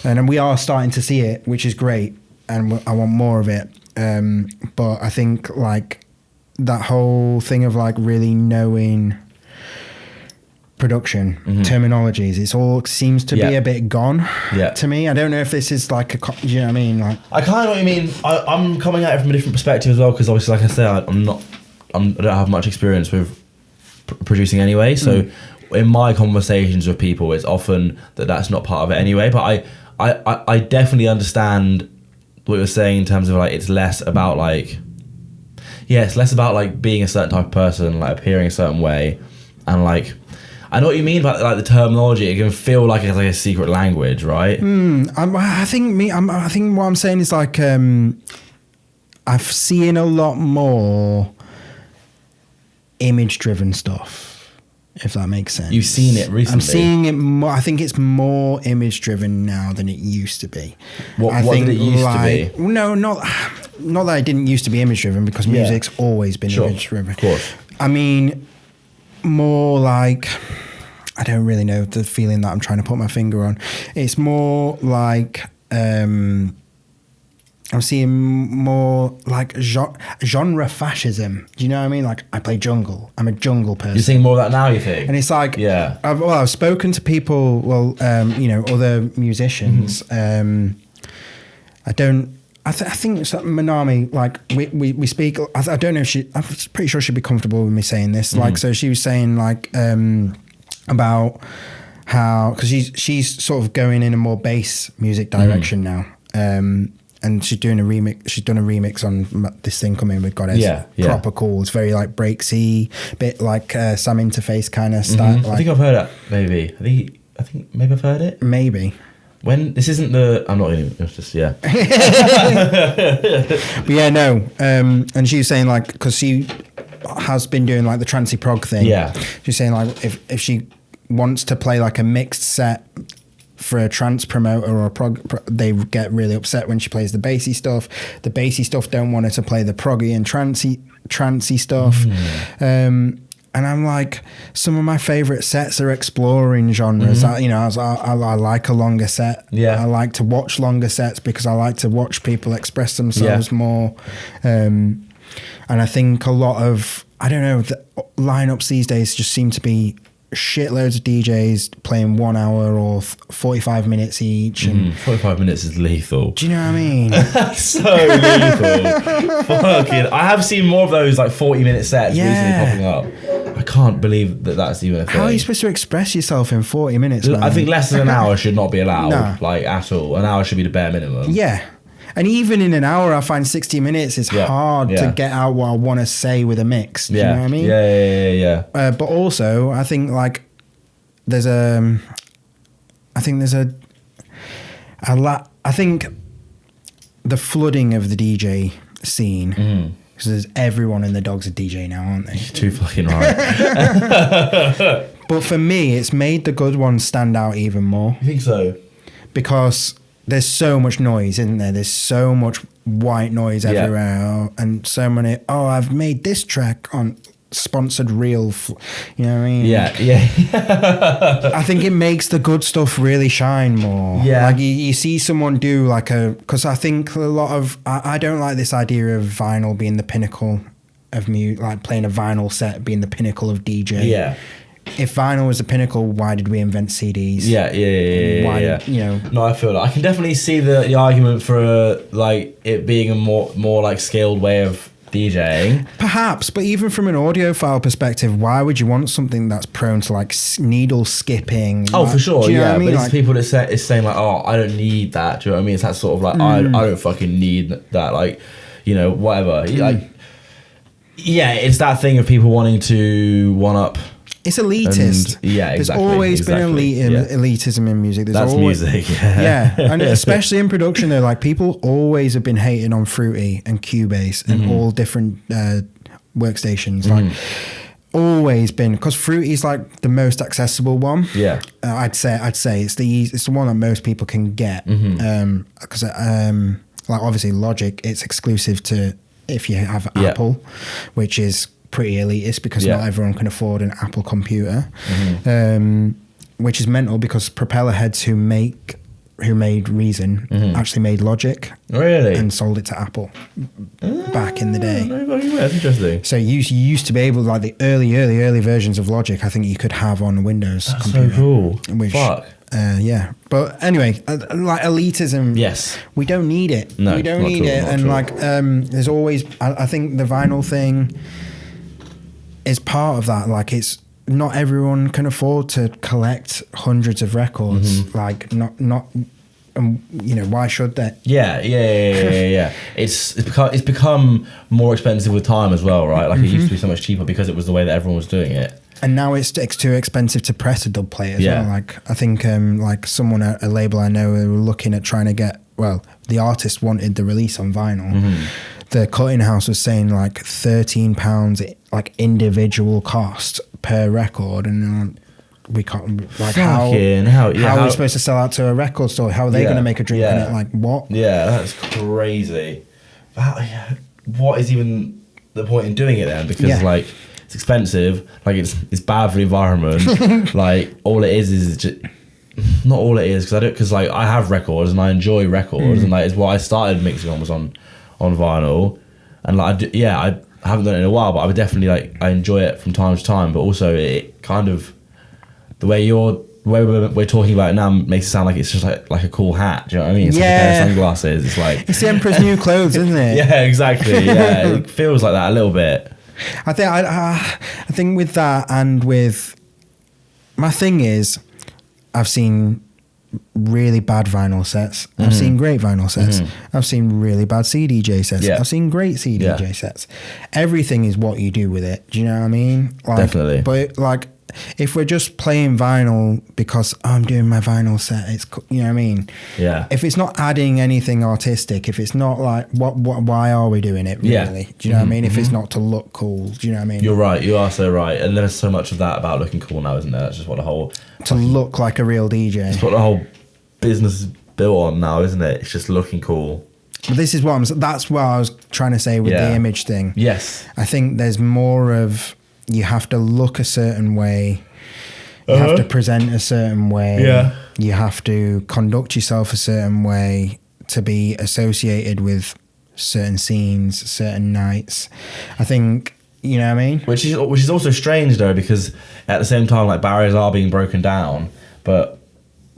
and we are starting to see it, which is great, and I want more of it. But I think like that whole thing of like really knowing production terminologies, it's all seems to be a bit gone to me. I don't know if this is like do you know what I mean? Like, I kind of know what you mean. I'm coming at it from a different perspective as well, because obviously, like I said, I don't have much experience with producing anyway. So in my conversations with people, it's often that's not part of it anyway. But I definitely understand what you're saying in terms of like it's less about like it's less about like being a certain type of person, like appearing a certain way, and like I know what you mean about like the terminology. It can feel like it's like a secret language, right? I think what I'm saying is like I've seen a lot more image-driven stuff, if that makes sense. You've seen it recently. I'm seeing it more. I think it's more image-driven now than it used to be. What did it used to be? No, not that it didn't used to be image-driven, because music's always been image-driven. Of course. I mean, more like, I don't really know the feeling that I'm trying to put my finger on. It's more like I'm seeing more like genre fascism. Do you know what I mean? Like, I play jungle. I'm a jungle person. You're seeing more of that now, you think? And it's like, yeah. I've spoken to people, other musicians. I think Manami, like, we speak, I don't know if I'm pretty sure she'd be comfortable with me saying this. Like, so she was saying, like, about how, because she's sort of going in a more bass music direction now. And she's doing a remix. She's done a remix on this thing coming with Goddess. Yeah. Proper cool. It's very like breaksy, bit like Sam Interface kind of style. Like, I think I've heard that. Maybe. I think maybe I've heard it. Maybe. When this isn't the. I'm not going to. It's just yeah. But yeah, no. And she was saying like, because she has been doing like the trancey prog thing. Yeah. She's saying like if she wants to play like a mixed set for a trance promoter or a prog, they get really upset when she plays the bassy stuff. The bassy stuff don't want her to play the proggy and trancey stuff. And I'm like, some of my favorite sets are exploring genres. I like a longer set. Yeah, I like to watch longer sets because I like to watch people express themselves more. And I think a lot of, I don't know, the lineups these days just seem to be shitloads of DJs playing 1 hour or 45 minutes each. And 45 minutes is lethal. do you know what I mean? So lethal. Fucking, I have seen more of those like 40-minute sets recently popping up. I can't believe that's even a thing. How are you supposed to express yourself in 40 minutes, man? I think less than an hour should not be allowed, like at all. An hour should be the bare minimum. Yeah. And even in an hour, I find 60 minutes is hard to get out what I want to say with a mix. Do you know what I mean? Yeah. But also, I think like there's a I think the flooding of the DJ scene, because there's everyone and the dog's a DJ now, aren't they? Too fucking right. But for me, it's made the good ones stand out even more. You think so? Because there's so much noise, isn't there? There's so much white noise everywhere, and so many. Oh, I've made this track on sponsored reel. You know what I mean? Yeah. I think it makes the good stuff really shine more. Yeah. Like you see someone do like because I think a lot of I don't like this idea of vinyl being the pinnacle of music, like playing a vinyl set being the pinnacle of DJ. Yeah. If vinyl was the pinnacle, why did we invent CDs? Yeah. You know? No, I feel like I can definitely see the argument for like it being a more like scaled way of DJing. Perhaps, but even from an audiophile perspective, why would you want something that's prone to like needle skipping? Oh, like, for sure, do you know what I mean? But it's like, people that it's saying like, oh, I don't need that. Do you know what I mean? It's that sort of like, I don't fucking need that. Like, you know, whatever. Like, yeah, it's that thing of people wanting to one up. It's elitist. There's always been elitism in music. That's always, music. And especially in production, though, like people always have been hating on Fruity and Cubase and all different workstations. Like always been, because Fruity's like the most accessible one. Yeah, I'd say it's the one that most people can get. Because like obviously Logic, it's exclusive to if you have Apple, which is pretty elitist because not everyone can afford an Apple computer, which is mental because propeller heads who made Reason actually made Logic and sold it to Apple back in the day. That's interesting. So you used to be able, like the early versions of Logic, I think you could have on a Windows computer. So cool. Fuck. But anyway, like elitism. Yes, we don't need it. No, we don't need it. And like, there's always. I think the vinyl thing is part of that. Like, it's not everyone can afford to collect hundreds of records. Like, not. You know, why should they? Yeah. It's become more expensive with time as well, right? Like it used to be so much cheaper because it was the way that everyone was doing it. And now it's too expensive to press a dub plate as well. Like I think like someone at a label I know were looking at trying to get, well, the artist wanted the release on vinyl. The cutting house was saying like £13 like individual cost per record, and we can't, like, how are we supposed to sell out to a record store? How are they going to make a drink on it? Like, what? Yeah, that's crazy. What is even the point in doing it then? Because like it's expensive, like it's bad for the environment. Like all it is just not all it is, because like I have records and I enjoy records, and like it's what I started mixing on was on vinyl, and like I haven't done it in a while, but I would definitely like I enjoy it from time to time. But also it kind of the way we're talking about it now makes it sound like it's just like a cool hat. Do you know what I mean? It's like a pair of sunglasses. It's like it's the Emperor's New Clothes, isn't it? Yeah, exactly. Yeah, it feels like that a little bit. I think with that, and with my thing is, I've seen really bad vinyl sets. I've seen great vinyl sets. I've seen really bad CDJ sets. I've seen great CDJ sets. Everything is what you do with it. Do you know what I mean? Like, definitely. But like, if we're just playing vinyl because I'm doing my vinyl set, it's, you know what I mean? Yeah. If it's not adding anything artistic, if it's not like, why are we doing it really? Yeah. Do you know what I mean? If it's not to look cool, do you know what I mean? You're right. You are so right. And there's so much of that about looking cool now, isn't there? That's just what the whole... To look like a real DJ. That's what the whole business is built on now, isn't it? It's just looking cool. But this is that's what I was trying to say with the image thing. Yes. I think there's more of... You have to look a certain way. You have to present a certain way. Yeah. You have to conduct yourself a certain way to be associated with certain scenes, certain nights. I think, you know what I mean? Which is also strange though, because at the same time, like barriers are being broken down, but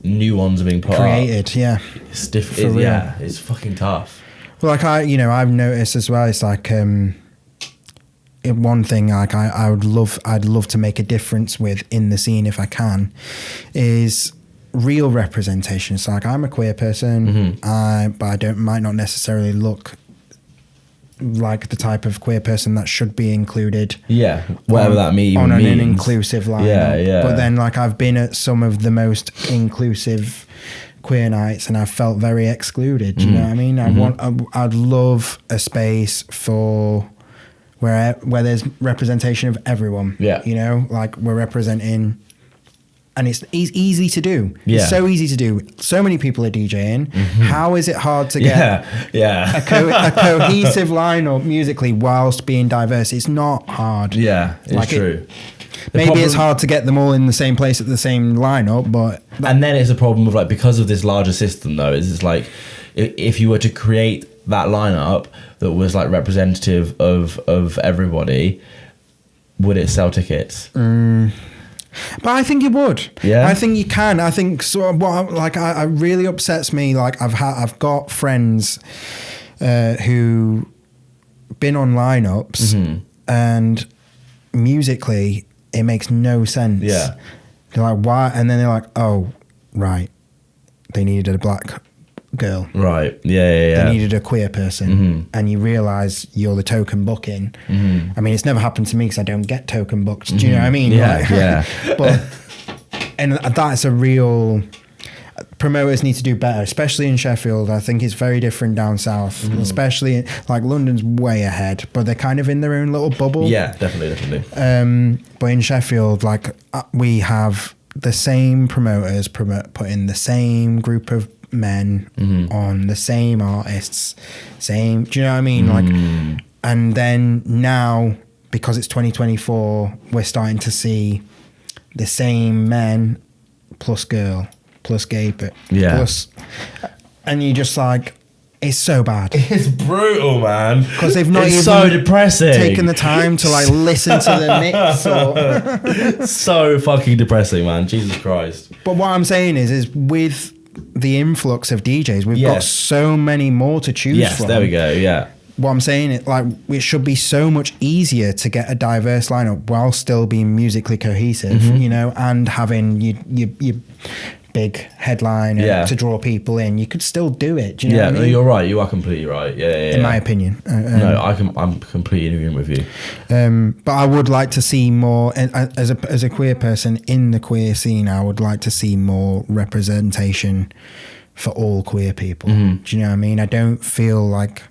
new ones are being put created. Up. Yeah. It's different. Yeah, it's fucking tough. Well, like I've noticed as well. It's like one thing like I'd love to make a difference with in the scene if I can is real representation. So like I'm a queer person, but I might not necessarily look like the type of queer person that should be included. Yeah, whatever that means. On an inclusive lineup. Yeah. But then like I've been at some of the most inclusive queer nights and I've felt very excluded. Do you know what I mean? I'd love a space for where there's representation of everyone. Yeah. You know, like we're representing, and it's easy to do. Yeah. It's so easy to do. So many people are DJing. How is it hard to get a cohesive lineup musically whilst being diverse? It's not hard. Yeah, it's true. Maybe it's hard to get them all in the same place at the same lineup, but... And then it's a problem of like, because of this larger system though, it's like, if you were to create that lineup that was like representative of everybody, would it sell tickets? But I think it would. Yeah, I think you can. I think so. What like I really upsets me. Like I've got friends who been on lineups and musically it makes no sense. Yeah, they're like, why? And then they're like, oh right, they needed a black girl. Right. Yeah. They needed a queer person, and you realise you're the token booking. I mean, it's never happened to me because I don't get token booked. Do you know what I mean? Yeah, like, yeah. But and that's a real... Promoters need to do better, especially in Sheffield. I think it's very different down south, especially like London's way ahead, but they're kind of in their own little bubble. Yeah, definitely. But in Sheffield, like we have the same promoters putting the same group of men on the same artists, same. Do you know what I mean? Like, and then now because it's 2024, we're starting to see the same men plus girl plus gay bit plus, and you just like, it's so bad. It's brutal, man. Because they've not even so depressing. taken the time to like listen to the mix. Or so fucking depressing, man. Jesus Christ. But what I'm saying is with the influx of DJs, we've got so many more to choose from. Yes, there we go. Yeah. What I'm saying is like it should be so much easier to get a diverse lineup while still being musically cohesive, you know, and having your big headline to draw people in. You could still do it. Do you know what I mean? No, you're right. You are completely right. Yeah. In my opinion. No, I'm completely in agreement with you. But I would like to see more, as a queer person in the queer scene, I would like to see more representation for all queer people. Do you know what I mean? I don't feel like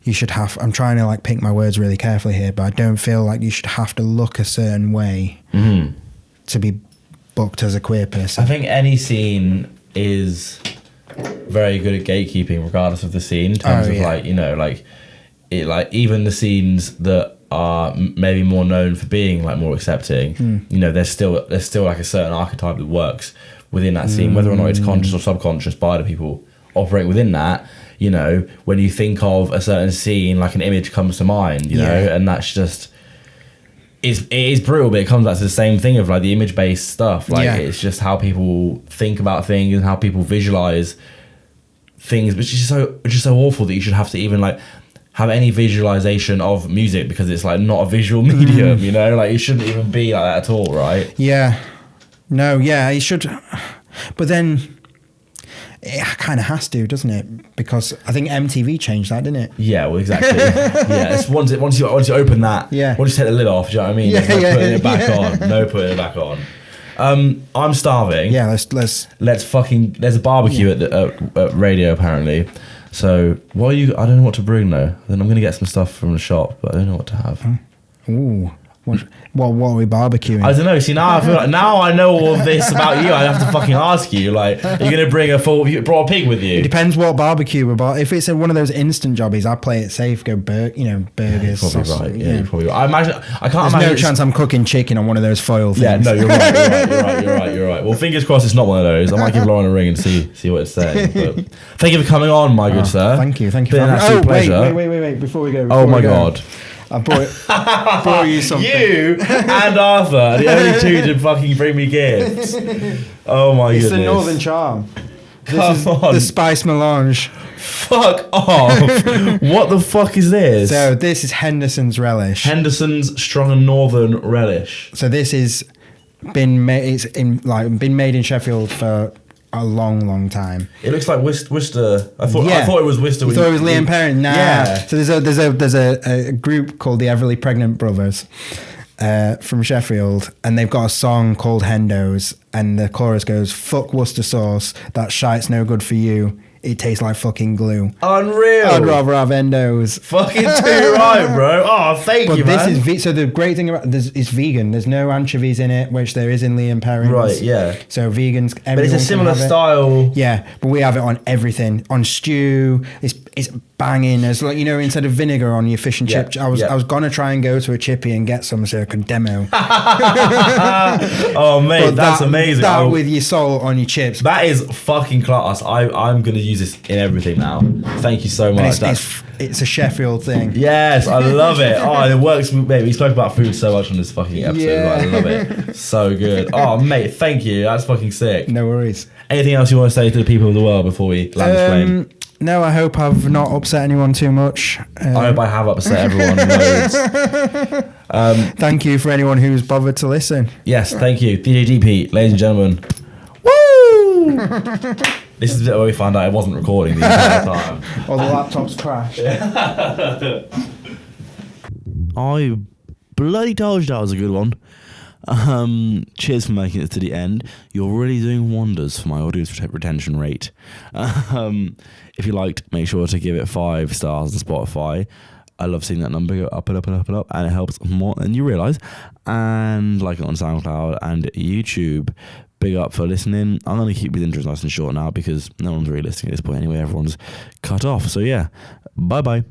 you should have, I'm trying to like pick my words really carefully here, but I don't feel like you should have to look a certain way to be booked as a queer person. I think any scene is very good at gatekeeping regardless of the scene, in terms of like, you know, like it, like even the scenes that are maybe more known for being like more accepting, you know, there's still like a certain archetype that works within that scene, whether or not it's conscious or subconscious by the people operating within that. You know, when you think of a certain scene, like an image comes to mind, you know, and that's just, it is brutal, but it comes back to the same thing of like the image-based stuff. Like it's just how people think about things and how people visualize things, which is so awful that you should have to even like have any visualization of music, because it's like not a visual medium, you know, like it shouldn't even be like that at all, right? Yeah. No, yeah, you should. But then it kind of has to, doesn't it? Because I think MTV changed that, didn't it? Yeah, well, exactly. It's once you open that, once you take the lid off, do you know what I mean? There's no putting it back on. No putting it back on. I'm starving. Yeah, let's fucking. There's a barbecue at radio apparently. So what are you? I don't know what to bring though. Then I'm gonna get some stuff from the shop, but I don't know what to have. Ooh. What are we barbecuing? I don't know. See, now I feel like now I know all of this about you. I have to fucking ask you. Like, are you gonna bring you brought a pig with you? It depends what barbecue we're about. If it's one of those instant jobbies, I play it safe. Go burgers. You're probably right. Yeah, you're probably right. I can't There's imagine. No chance I'm cooking chicken on one of those foil things. Yeah, no, you're right. Well, fingers crossed it's not one of those. I might give Lauren a ring and see what it's saying. But thank you for coming on, my good sir. Thank you. Been an absolute pleasure. Wait. Before we go. Oh my god. I brought you something. You and Arthur are the only two to fucking bring me gifts. Oh my goodness. It's the Northern Charm. Come on. The Spice Melange. Fuck off. What the fuck is this? So this is Henderson's Relish. Henderson's Strong and Northern Relish. So this is been made in Sheffield for a long time. It looks like Worcester. I thought it was Worcester. You thought it was Liam Perrin? Nah. Yeah. So there's a group called the Everly Pregnant Brothers from Sheffield, and they've got a song called Hendos, and the chorus goes, "Fuck Worcester sauce, that shite's no good for you. It tastes like fucking glue." Unreal. I'd rather have Endos. Fucking too right, bro. Oh, thank you, man. This is so the great thing about this is vegan. There's no anchovies in it, which there is in Liam Perrin's. Right, yeah. So vegans, but it's a similar style. Yeah, but we have it on everything. On stew, it's banging. There's like, you know, instead of vinegar on your fish and chip. I was gonna try and go to a chippy and get some so I could demo. Oh mate, that's amazing. That with your salt on your chips. That is fucking class. I'm gonna use this in everything now. Thank you so much. It's a Sheffield thing. Yes, I love it. Oh, it works. Mate, we spoke about food so much on this fucking episode. Yeah. I love it. So good. Oh mate, thank you. That's fucking sick. No worries. Anything else you want to say to the people of the world before we land this plane? No, I hope I've not upset anyone too much. I hope I have upset everyone loads. Thank you for anyone who's bothered to listen. Yes, thank you. DJ Deepheat, ladies and gentlemen. Woo! This is the bit where we found out it wasn't recording the entire time. Or the laptop's crashed. I bloody told you that was a good one. Cheers for making it to the end. You're really doing wonders for my audience retention rate. If you liked, make sure to give it 5 stars on Spotify. I love seeing that number go up and up and up and up, and it helps more than you realise. And like it on SoundCloud and YouTube. Big up for listening. I'm going to keep these intros nice and short now because no one's really listening at this point anyway. Everyone's cut off. So yeah, bye bye.